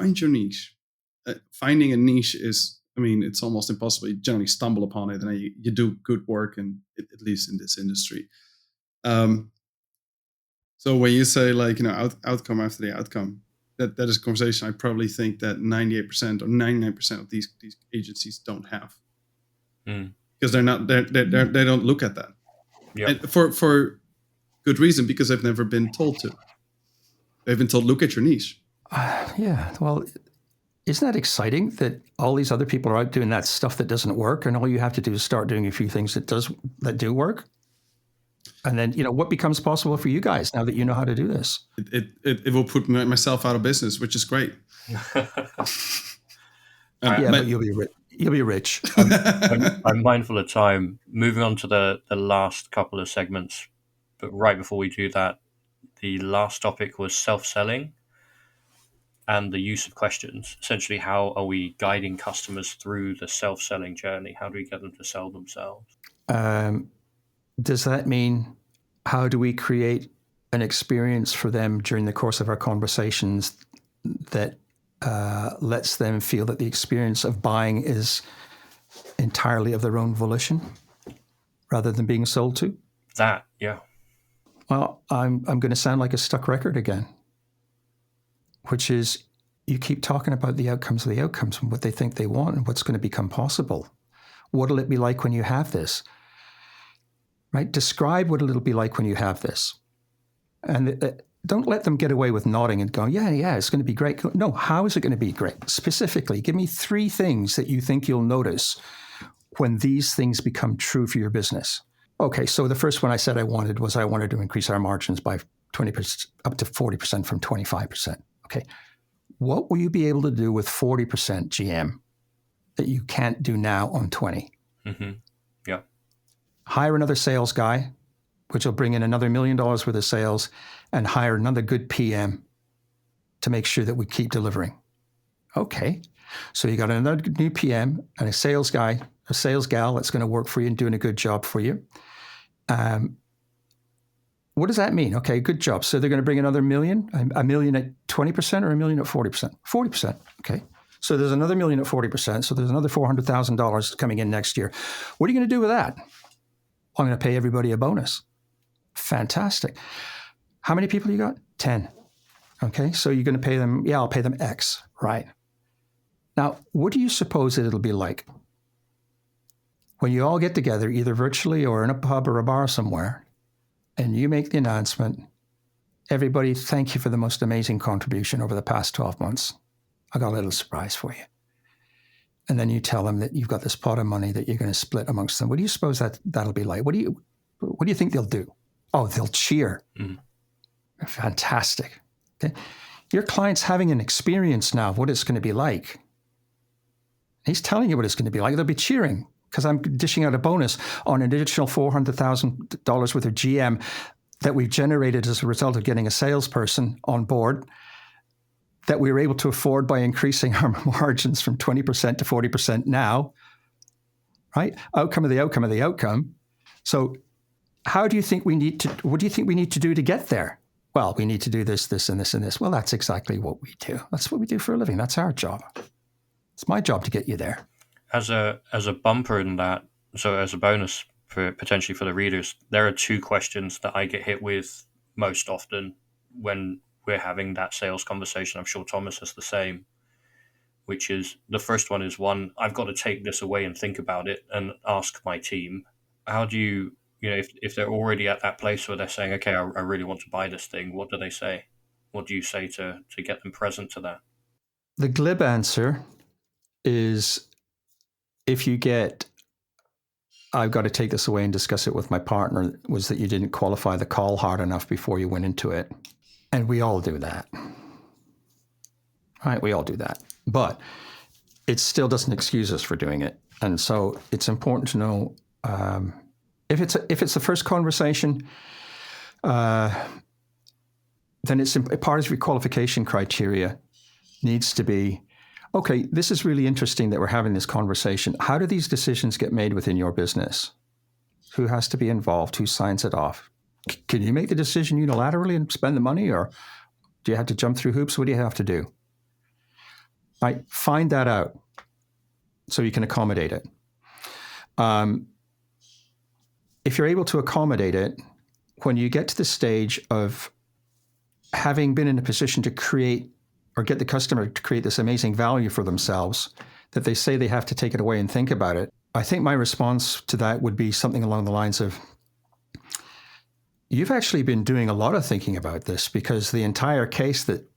Finding a niche is, I mean, it's almost impossible. You generally stumble upon it and you do good work, and at least in this industry. So when you say like, you know, outcome after the outcome, that is a conversation I probably think that 98% or 99% of these agencies don't have. Because they don't look at that. Yep. And for good reason, because they've never been told to. They've been told, look at your niche. Yeah, well, isn't that exciting that all these other people are out doing that stuff that doesn't work, and all you have to do is start doing a few things that do work? And then, what becomes possible for you guys now that you know how to do this? It will put myself out of business, which is great. But you'll be rich. I'm mindful of time. Moving on to the last couple of segments, but right before we do that, the last topic was self-selling and the use of questions. Essentially, how are we guiding customers through the self-selling journey? How do we get them to sell themselves? Does that mean how do we create an experience for them during the course of our conversations that lets them feel that the experience of buying is entirely of their own volition rather than being sold to? That, yeah. Well, I'm going to sound like a stuck record again, which is you keep talking about the outcomes and what they think they want and what's going to become possible. What'll it be like when you have this? Right? Describe what it'll be like when you have this. And don't let them get away with nodding and going, yeah, it's going to be great. No, how is it going to be great? Specifically, give me 3 things that you think you'll notice when these things become true for your business. Okay, so the first one I said I wanted to increase our margins by 20% up to 40% from 25%. Okay, what will you be able to do with 40% GM that you can't do now on 20? Mm-hmm. Yeah. Hire another sales guy, which will bring in another $1 million worth of sales, and hire another good PM to make sure that we keep delivering. Okay, so you got another new PM and a sales guy, a sales gal that's going to work for you and doing a good job for you. What does that mean? Okay, good job. So they're going to bring another $1 million, $1 million at 20% or $1 million at 40%? 40%, okay. So there's another $1 million at 40%. So there's another $400,000 coming in next year. What are you going to do with that? I'm going to pay everybody a bonus. Fantastic. How many people you got? 10. Okay, so you're going to pay them, I'll pay them X, right? Now, what do you suppose that it'll be like when you all get together, either virtually or in a pub or a bar somewhere, and you make the announcement, everybody, thank you for the most amazing contribution over the past 12 months. I got a little surprise for you. And then you tell them that you've got this pot of money that you're going to split amongst them. What do you suppose that'll be like? What do you think they'll do? Oh, they'll cheer. Mm. Fantastic. Okay. Your client's having an experience now of what it's going to be like. He's telling you what it's going to be like. They'll be cheering because I'm dishing out a bonus on an additional $400,000 worth of GM that we've generated as a result of getting a salesperson on board that we were able to afford by increasing our margins from 20% to 40% now, right? Outcome of the outcome of the outcome. So what do you think we need to do to get there? Well, we need to do this, this, and this, and this. Well, that's exactly what we do. That's what we do for a living. That's our job. It's my job to get you there. As a bumper in that, so as a bonus potentially for the readers, there are 2 questions that I get hit with most often when we're having that sales conversation. I'm sure Thomas has the same, which is the first one is I've got to take this away and think about it and ask my team. How do you, if they're already at that place where they're saying, okay, I really want to buy this thing, what do they say? What do you say to get them present to that? The glib answer is if you get, I've got to take this away and discuss it with my partner, was that you didn't qualify the call hard enough before you went into it. And we all do that. Right? We all do that. But it still doesn't excuse us for doing it. And so it's important to know if it's the first conversation, then it's part of your qualification criteria needs to be, okay, this is really interesting that we're having this conversation. How do these decisions get made within your business? Who has to be involved? Who signs it off? Can you make the decision unilaterally and spend the money, or do you have to jump through hoops? What do you have to do? Right? Find that out so you can accommodate it. If you're able to accommodate it, when you get to the stage of having been in a position to create or get the customer to create this amazing value for themselves, that they say they have to take it away and think about it, I think my response to that would be something along the lines of, you've actually been doing a lot of thinking about this because the entire case that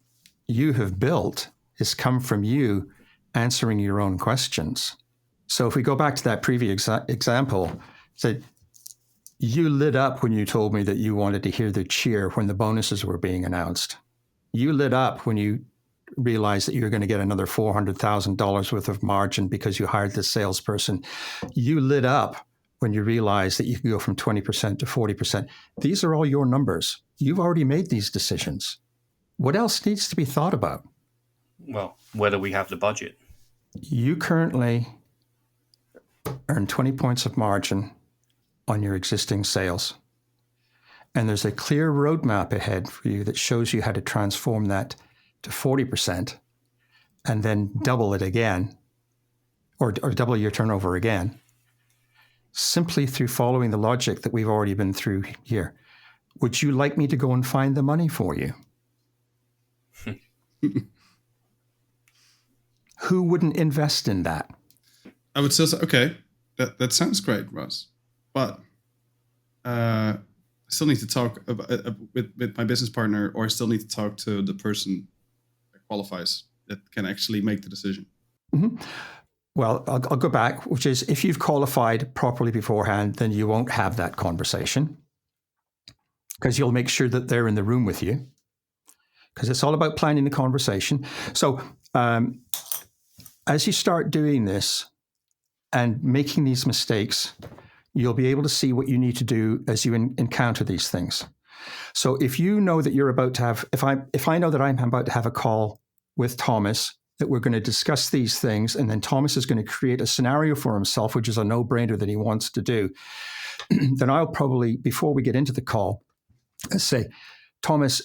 you have built has come from you answering your own questions. So if we go back to that previous example, say, you lit up when you told me that you wanted to hear the cheer when the bonuses were being announced. You lit up when you realized that you're going to get another $400,000 worth of margin because you hired this salesperson. You lit up when you realized that you could go from 20% to 40%. These are all your numbers. You've already made these decisions. What else needs to be thought about? Well, whether we have the budget. You currently earn 20 points of margin on your existing sales. And there's a clear roadmap ahead for you that shows you how to transform that to 40% and then double it again, or double your turnover again, simply through following the logic that we've already been through here. Would you like me to go and find the money for you? Who wouldn't invest in that? I would still say, okay, that sounds great, Ross, but I still need to talk with my business partner, or I still need to talk to the person that qualifies, that can actually make the decision. Mm-hmm. Well, I'll go back, which is if you've qualified properly beforehand, then you won't have that conversation because you'll make sure that they're in the room with you, because it's all about planning the conversation. So as you start doing this and making these mistakes, you'll be able to see what you need to do as you encounter these things. So if you know that you're about to have, if I know that I'm about to have a call with Thomas, that we're going to discuss these things, and then Thomas is going to create a scenario for himself, which is a no-brainer that he wants to do, then I'll probably, before we get into the call, say, Thomas,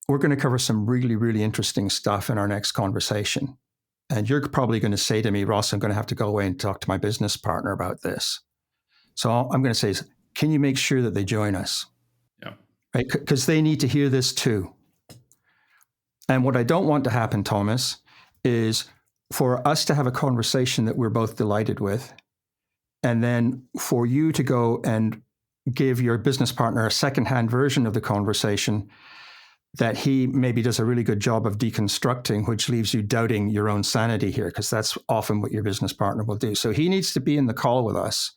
we're going to cover some really, really interesting stuff in our next conversation. And you're probably going to say to me, Ross, I'm going to have to go away and talk to my business partner about this. So I'm going to say, can you make sure that they join us? Yeah. Right? Because they need to hear this too. And what I don't want to happen, Thomas, is for us to have a conversation that we're both delighted with, and then for you to go and give your business partner a secondhand version of the conversation that he maybe does a really good job of deconstructing, which leaves you doubting your own sanity here, because that's often what your business partner will do. So he needs to be in the call with us.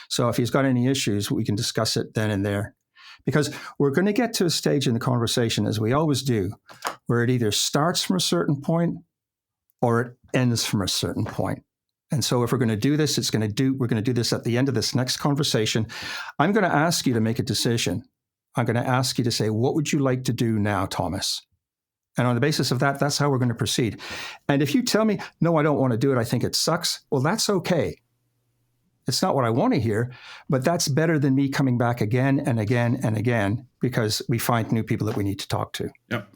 So if he's got any issues, we can discuss it then and there. Because we're going to get to a stage in the conversation, as we always do, where it either starts from a certain point or it ends from a certain point. And so if we're going to do this, we're going to do this at the end of this next conversation. I'm going to ask you to make a decision. I'm going to ask you to say, what would you like to do now, Thomas? And on the basis of that, that's how we're going to proceed. And if you tell me, no, I don't want to do it, I think it sucks, well, that's okay. It's not what I want to hear, but that's better than me coming back again and again and again, because we find new people that we need to talk to. Yep.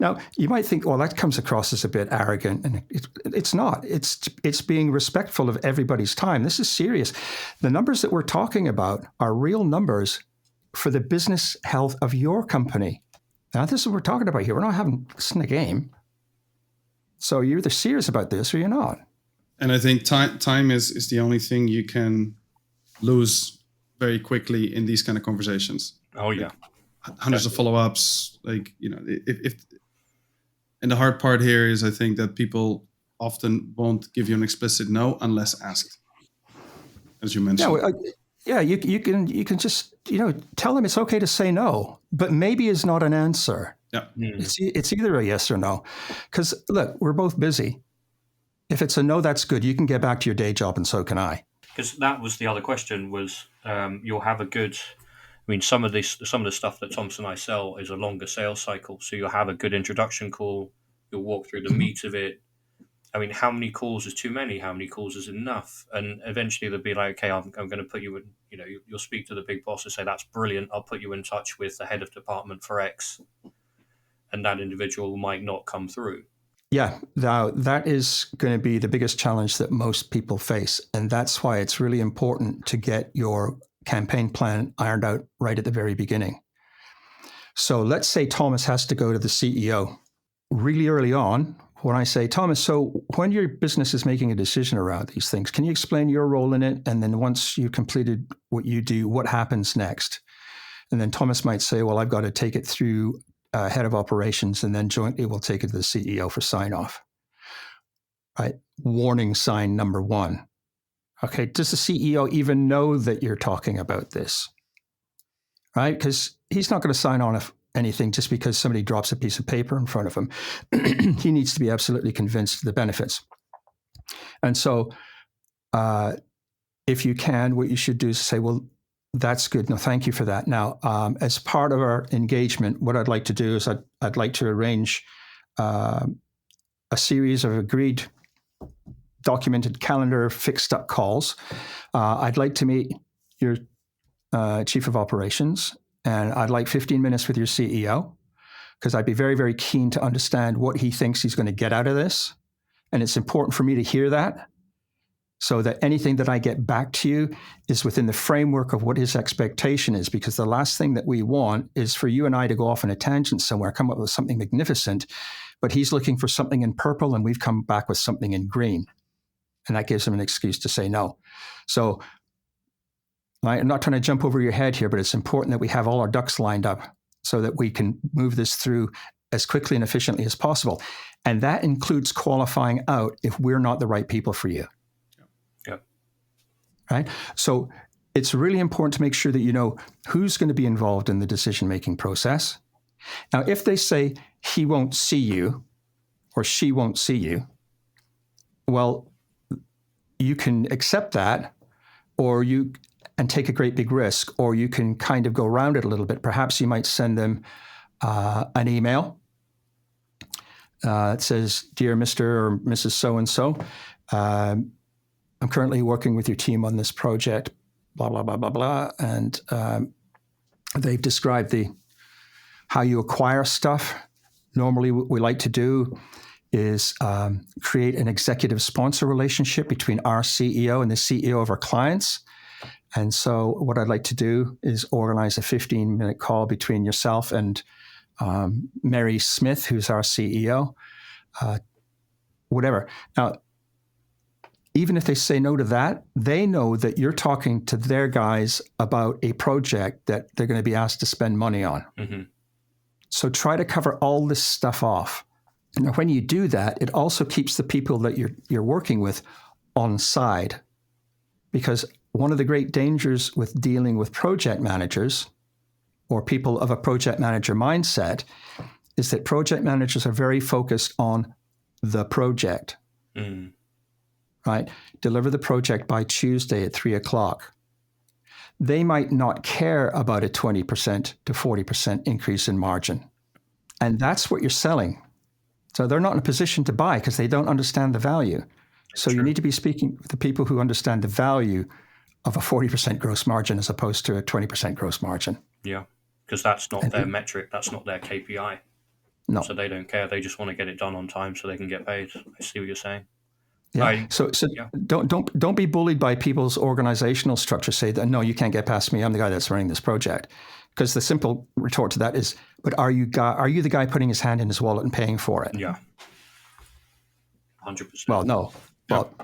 Now, you might think, well, that comes across as a bit arrogant, and it's not. It's being respectful of everybody's time. This is serious. The numbers that we're talking about are real numbers for the business health of your company. Now, this is what we're talking about here. We're not having this in a game. So you're either serious about this or you're not. And I think time is the only thing you can lose very quickly in these kind of conversations. Oh, yeah. Hundreds of follow-ups, if and the hard part here is, I think, that people often won't give you an explicit no unless asked, as you mentioned. Yeah, you can just tell them it's okay to say no, but maybe is not an answer. Yeah, it's either a yes or no, because look, we're both busy. If it's a no, that's good. You can get back to your day job, and so can I. Because that was the other question. Was you'll have a good. I mean, some of the stuff that Thomas and I sell is a longer sales cycle. So you'll have a good introduction call. You'll walk through the meat of it. I mean, how many calls is too many? How many calls is enough? And eventually they'll be like, okay, I'm going to put you in, you'll speak to the big boss and say, that's brilliant. I'll put you in touch with the head of department for X. And that individual might not come through. Yeah, now that is going to be the biggest challenge that most people face. And that's why it's really important to get your campaign plan ironed out right at the very beginning. So let's say Thomas has to go to the CEO really early on. When I say, Thomas, so when your business is making a decision around these things, can you explain your role in it? And then once you've completed what you do, what happens next? And then Thomas might say, well, I've got to take it through head of operations, and then jointly we'll take it to the CEO for sign off. right? Warning sign number one. Okay, does the CEO even know that you're talking about this? Right? Because he's not going to sign on anything just because somebody drops a piece of paper in front of him. He needs to be absolutely convinced of the benefits. And so if you can, what you should do is say, well, that's good. No, thank you for that. Now, as part of our engagement, what I'd like to do is I'd like to arrange a series of agreed, documented calendar, fixed up calls. I'd like to meet your chief of operations, and I'd like 15 minutes with your CEO, because I'd be very, very keen to understand what he thinks he's going to get out of this. And it's important for me to hear that, so that anything that I get back to you is within the framework of what his expectation is, because the last thing that we want is for you and I to go off on a tangent somewhere, come up with something magnificent, but he's looking for something in purple and we've come back with something in green. And that gives him an excuse to say no. So I'm not trying to jump over your head here, but it's important that we have all our ducks lined up so that we can move this through as quickly and efficiently as possible. And that includes qualifying out if we're not the right people for you. Right? So it's really important to make sure that you know who's going to be involved in the decision-making process. Now, if they say he won't see you or she won't see you, well, you can accept that, and take a great big risk, or you can kind of go around it a little bit. Perhaps you might send them an email. It says, "Dear Mr. or Mrs. So-and-so, I'm currently working with your team on this project, blah, blah, blah, blah, blah." And they've described how you acquire stuff. Normally what we like to do is create an executive sponsor relationship between our CEO and the CEO of our clients. And so what I'd like to do is organize a 15-minute call between yourself and Mary Smith, who's our CEO, whatever. Now, even if they say no to that, they know that you're talking to their guys about a project that they're going to be asked to spend money on. Mm-hmm. So try to cover all this stuff off. And when you do that, it also keeps the people that you're working with on side. Because one of the great dangers with dealing with project managers or people of a project manager mindset is that project managers are very focused on the project. Mm. Right? Deliver the project by Tuesday at 3:00. They might not care about a 20% to 40% increase in margin. And that's what you're selling. So they're not in a position to buy because they don't understand the value. So you need to be speaking with the people who understand the value of a 40% gross margin as opposed to a 20% gross margin. Yeah, because that's not their metric. That's not their KPI. No. So they don't care. They just want to get it done on time so they can get paid. I see what you're saying. Yeah. So yeah. Don't be bullied by people's organizational structure. Say that, no, you can't get past me. I'm the guy that's running this project. Because the simple retort to that is, but are you the guy putting his hand in his wallet and paying for it? Yeah. 100%. Well, no. Yeah. Well,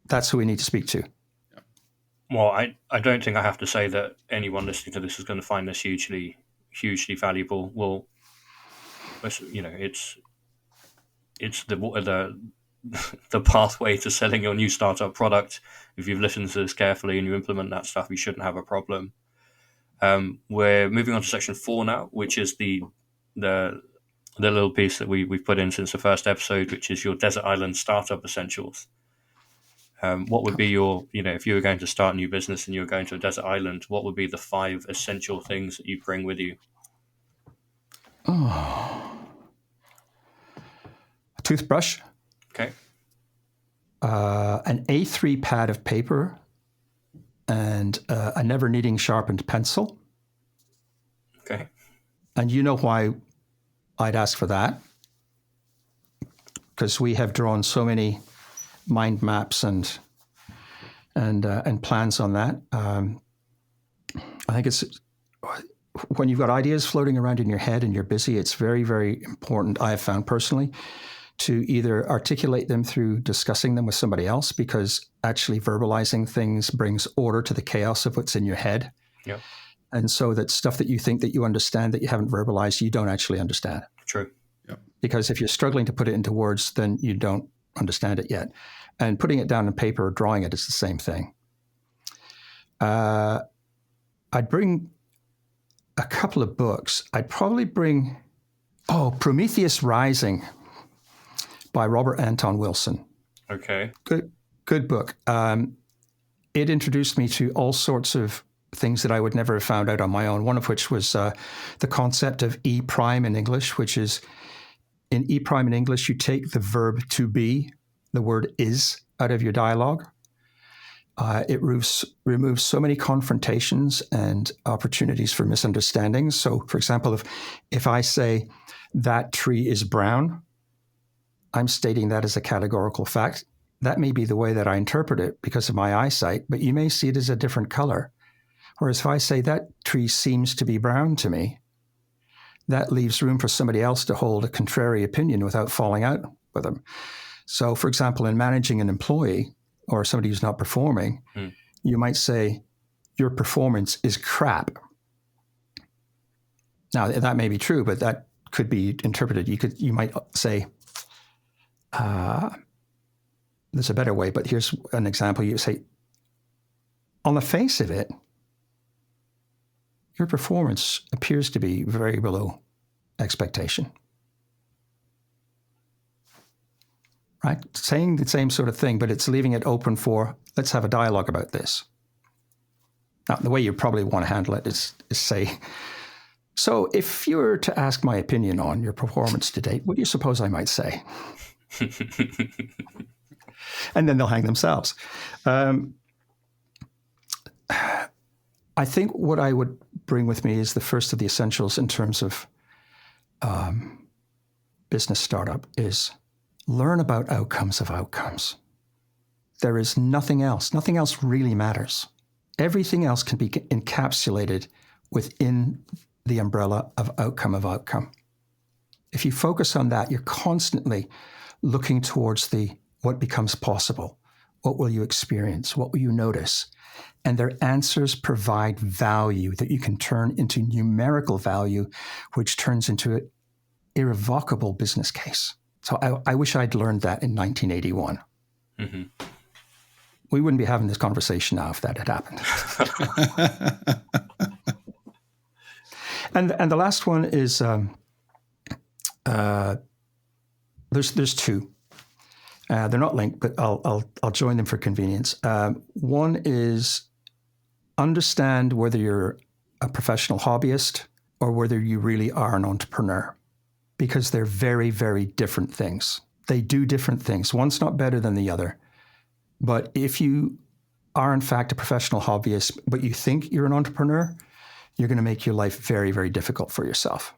that's who we need to speak to. Yeah. Well, I don't think I have to say that anyone listening to this is going to find this hugely, hugely valuable. Well, you know, it's the pathway to selling your new startup product. If you've listened to this carefully and you implement that stuff, you shouldn't have a problem. We're moving on to section 4 now, which is the little piece that we've put in since the first episode, which is your desert island startup essentials. What would be your, if you were going to start a new business and you were going to a desert island, what would be the 5 essential things that you bring with you? Oh. A toothbrush. Okay. An A3 pad of paper and a never-needing sharpened pencil. Okay. And you know why I'd ask for that? Because we have drawn so many mind maps and plans on that. I think it's when you've got ideas floating around in your head and you're busy, it's very, very important, I have found personally, to either articulate them through discussing them with somebody else, because actually verbalizing things brings order to the chaos of what's in your head. Yep. And so that stuff that you think that you understand that you haven't verbalized, you don't actually understand. True. Yep. Because if you're struggling to put it into words, then you don't understand it yet. And putting it down on paper or drawing it is the same thing. I'd bring a couple of books. I'd probably bring, Prometheus Rising by Robert Anton Wilson. Okay. Good book. It introduced me to all sorts of things that I would never have found out on my own, one of which was the concept of E prime in English, which is, in E prime in English, you take the verb to be, the word is, out of your dialogue. It removes so many confrontations and opportunities for misunderstandings. So, for example, if I say, that tree is brown, I'm stating that as a categorical fact. That may be the way that I interpret it because of my eyesight, but you may see it as a different color. Whereas if I say, that tree seems to be brown to me, that leaves room for somebody else to hold a contrary opinion without falling out with them. So, for example, in managing an employee or somebody who's not performing, you might say, your performance is crap. Now, that may be true, but that could be interpreted. You might say, there's a better way, but here's an example. You say, on the face of it, your performance appears to be very below expectation. Right? Saying the same sort of thing, but it's leaving it open for, let's have a dialogue about this. Now, the way you probably want to handle it is say, so if you were to ask my opinion on your performance to date, what do you suppose I might say? And then they'll hang themselves. I think what I would bring with me is the first of the essentials in terms of business startup is learn about outcomes of outcomes. There is nothing else. Nothing else really matters. Everything else can be encapsulated within the umbrella of outcome. If you focus on that, you're constantly looking towards what becomes possible. What will you experience? What will you notice? And their answers provide value that you can turn into numerical value, which turns into an irrevocable business case. So I wish I'd learned that in 1981. Mm-hmm. We wouldn't be having this conversation now if that had happened. And the last one is there's two. They're not linked, but I'll join them for convenience. One is understand whether you're a professional hobbyist or whether you really are an entrepreneur, because they're very, very different things. They do different things. One's not better than the other. But if you are in fact a professional hobbyist, but you think you're an entrepreneur, you're going to make your life very, very difficult for yourself.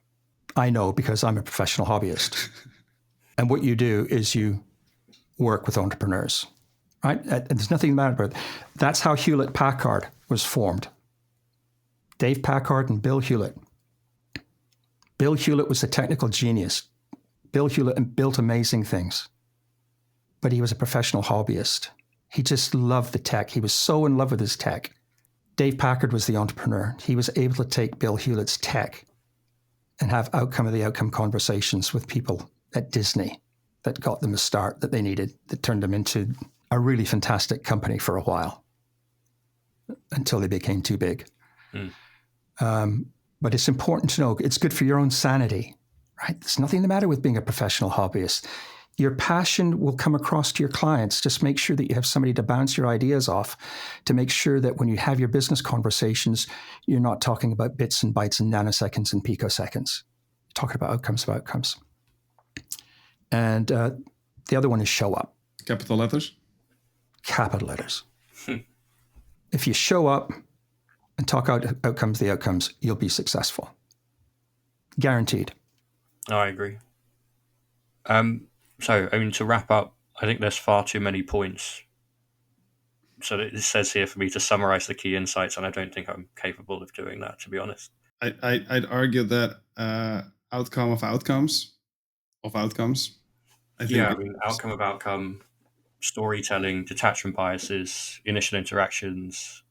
I know, because I'm a professional hobbyist. And what you do is you work with entrepreneurs, right? And there's nothing matter about it. That's how Hewlett-Packard was formed. Dave Packard and Bill Hewlett. Bill Hewlett was a technical genius. Bill Hewlett built amazing things, but he was a professional hobbyist. He just loved the tech. He was so in love with his tech. Dave Packard was the entrepreneur. He was able to take Bill Hewlett's tech and have outcome conversations with people at Disney that got them the start that they needed, that turned them into a really fantastic company for a while until they became too big. But it's important to know, it's good for your own sanity, right? There's nothing the matter with being a professional hobbyist. Your passion will come across to your clients. Just make sure that you have somebody to bounce your ideas off, to make sure that when you have your business conversations, you're not talking about bits and bytes and nanoseconds and picoseconds. You're talking about outcomes of outcomes. And the other one is show up. Capital letters? Capital letters. If you show up and talk out the outcomes, you'll be successful. Guaranteed. Oh, I agree. So, to wrap up, I think there's far too many points. So it says here for me to summarize the key insights, and I don't think I'm capable of doing that, to be honest. I'd argue that outcome of outcomes. Outcome of outcome, storytelling, detachment biases, initial interactions,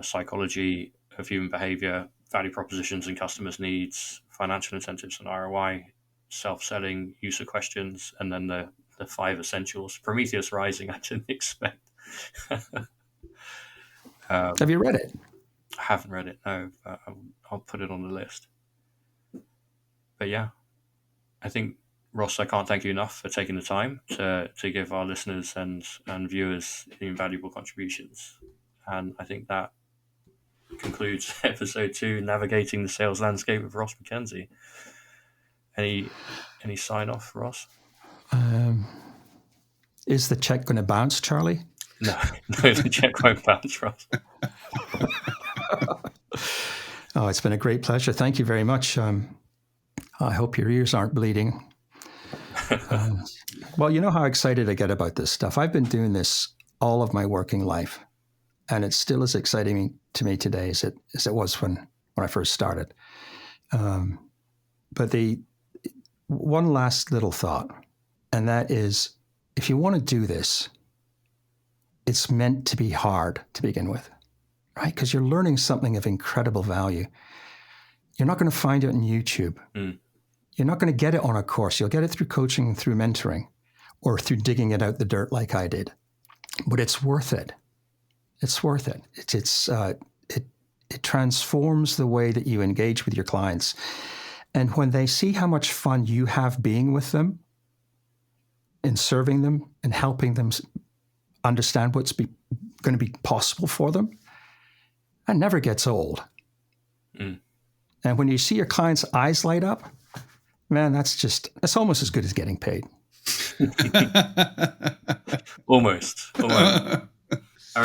psychology of human behavior, value propositions and customers' needs, financial incentives and ROI, self-selling, use of questions, and then the the 5 essentials. Prometheus Rising, I didn't expect. Have you read it? I haven't read it, no. I'll put it on the list. But yeah, I think, Ross, I can't thank you enough for taking the time to give our listeners and viewers invaluable contributions. And I think that concludes episode 2, Navigating the Sales Landscape with Ross Mackenzie. Any sign off, Ross? Is the check going to bounce, Charlie? No, the check won't bounce, Ross. Oh, it's been a great pleasure. Thank you very much. I hope your ears aren't bleeding. Well, you know how excited I get about this stuff. I've been doing this all of my working life, and it's still as exciting to me today as it was when I first started. But the one last little thought, and that is, if you want to do this, it's meant to be hard to begin with, right? Because you're learning something of incredible value. You're not going to find it on YouTube. You're not going to get it on a course. You'll get it through coaching, through mentoring, or through digging it out the dirt like I did. But it's worth it. It's worth it. It transforms the way that you engage with your clients. And when they see how much fun you have being with them, in serving them and helping them understand what's going to be possible for them, that never gets old. And when you see your clients' eyes light up, man, that's almost as good as getting paid. Almost. All right,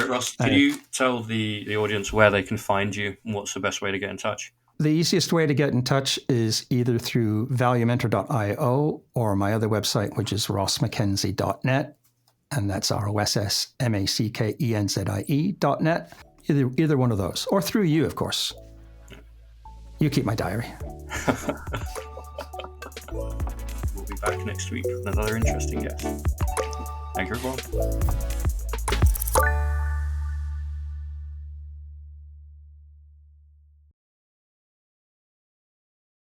Ross, can you tell the audience where they can find you and what's the best way to get in touch? The easiest way to get in touch is either through valuementor.io or my other website, which is rossmackenzie.net. And that's ROSSMACKENZIE.net. Either one of those. Or through you, of course. You keep my diary. We'll be back next week with another interesting guest. Thank you, everyone.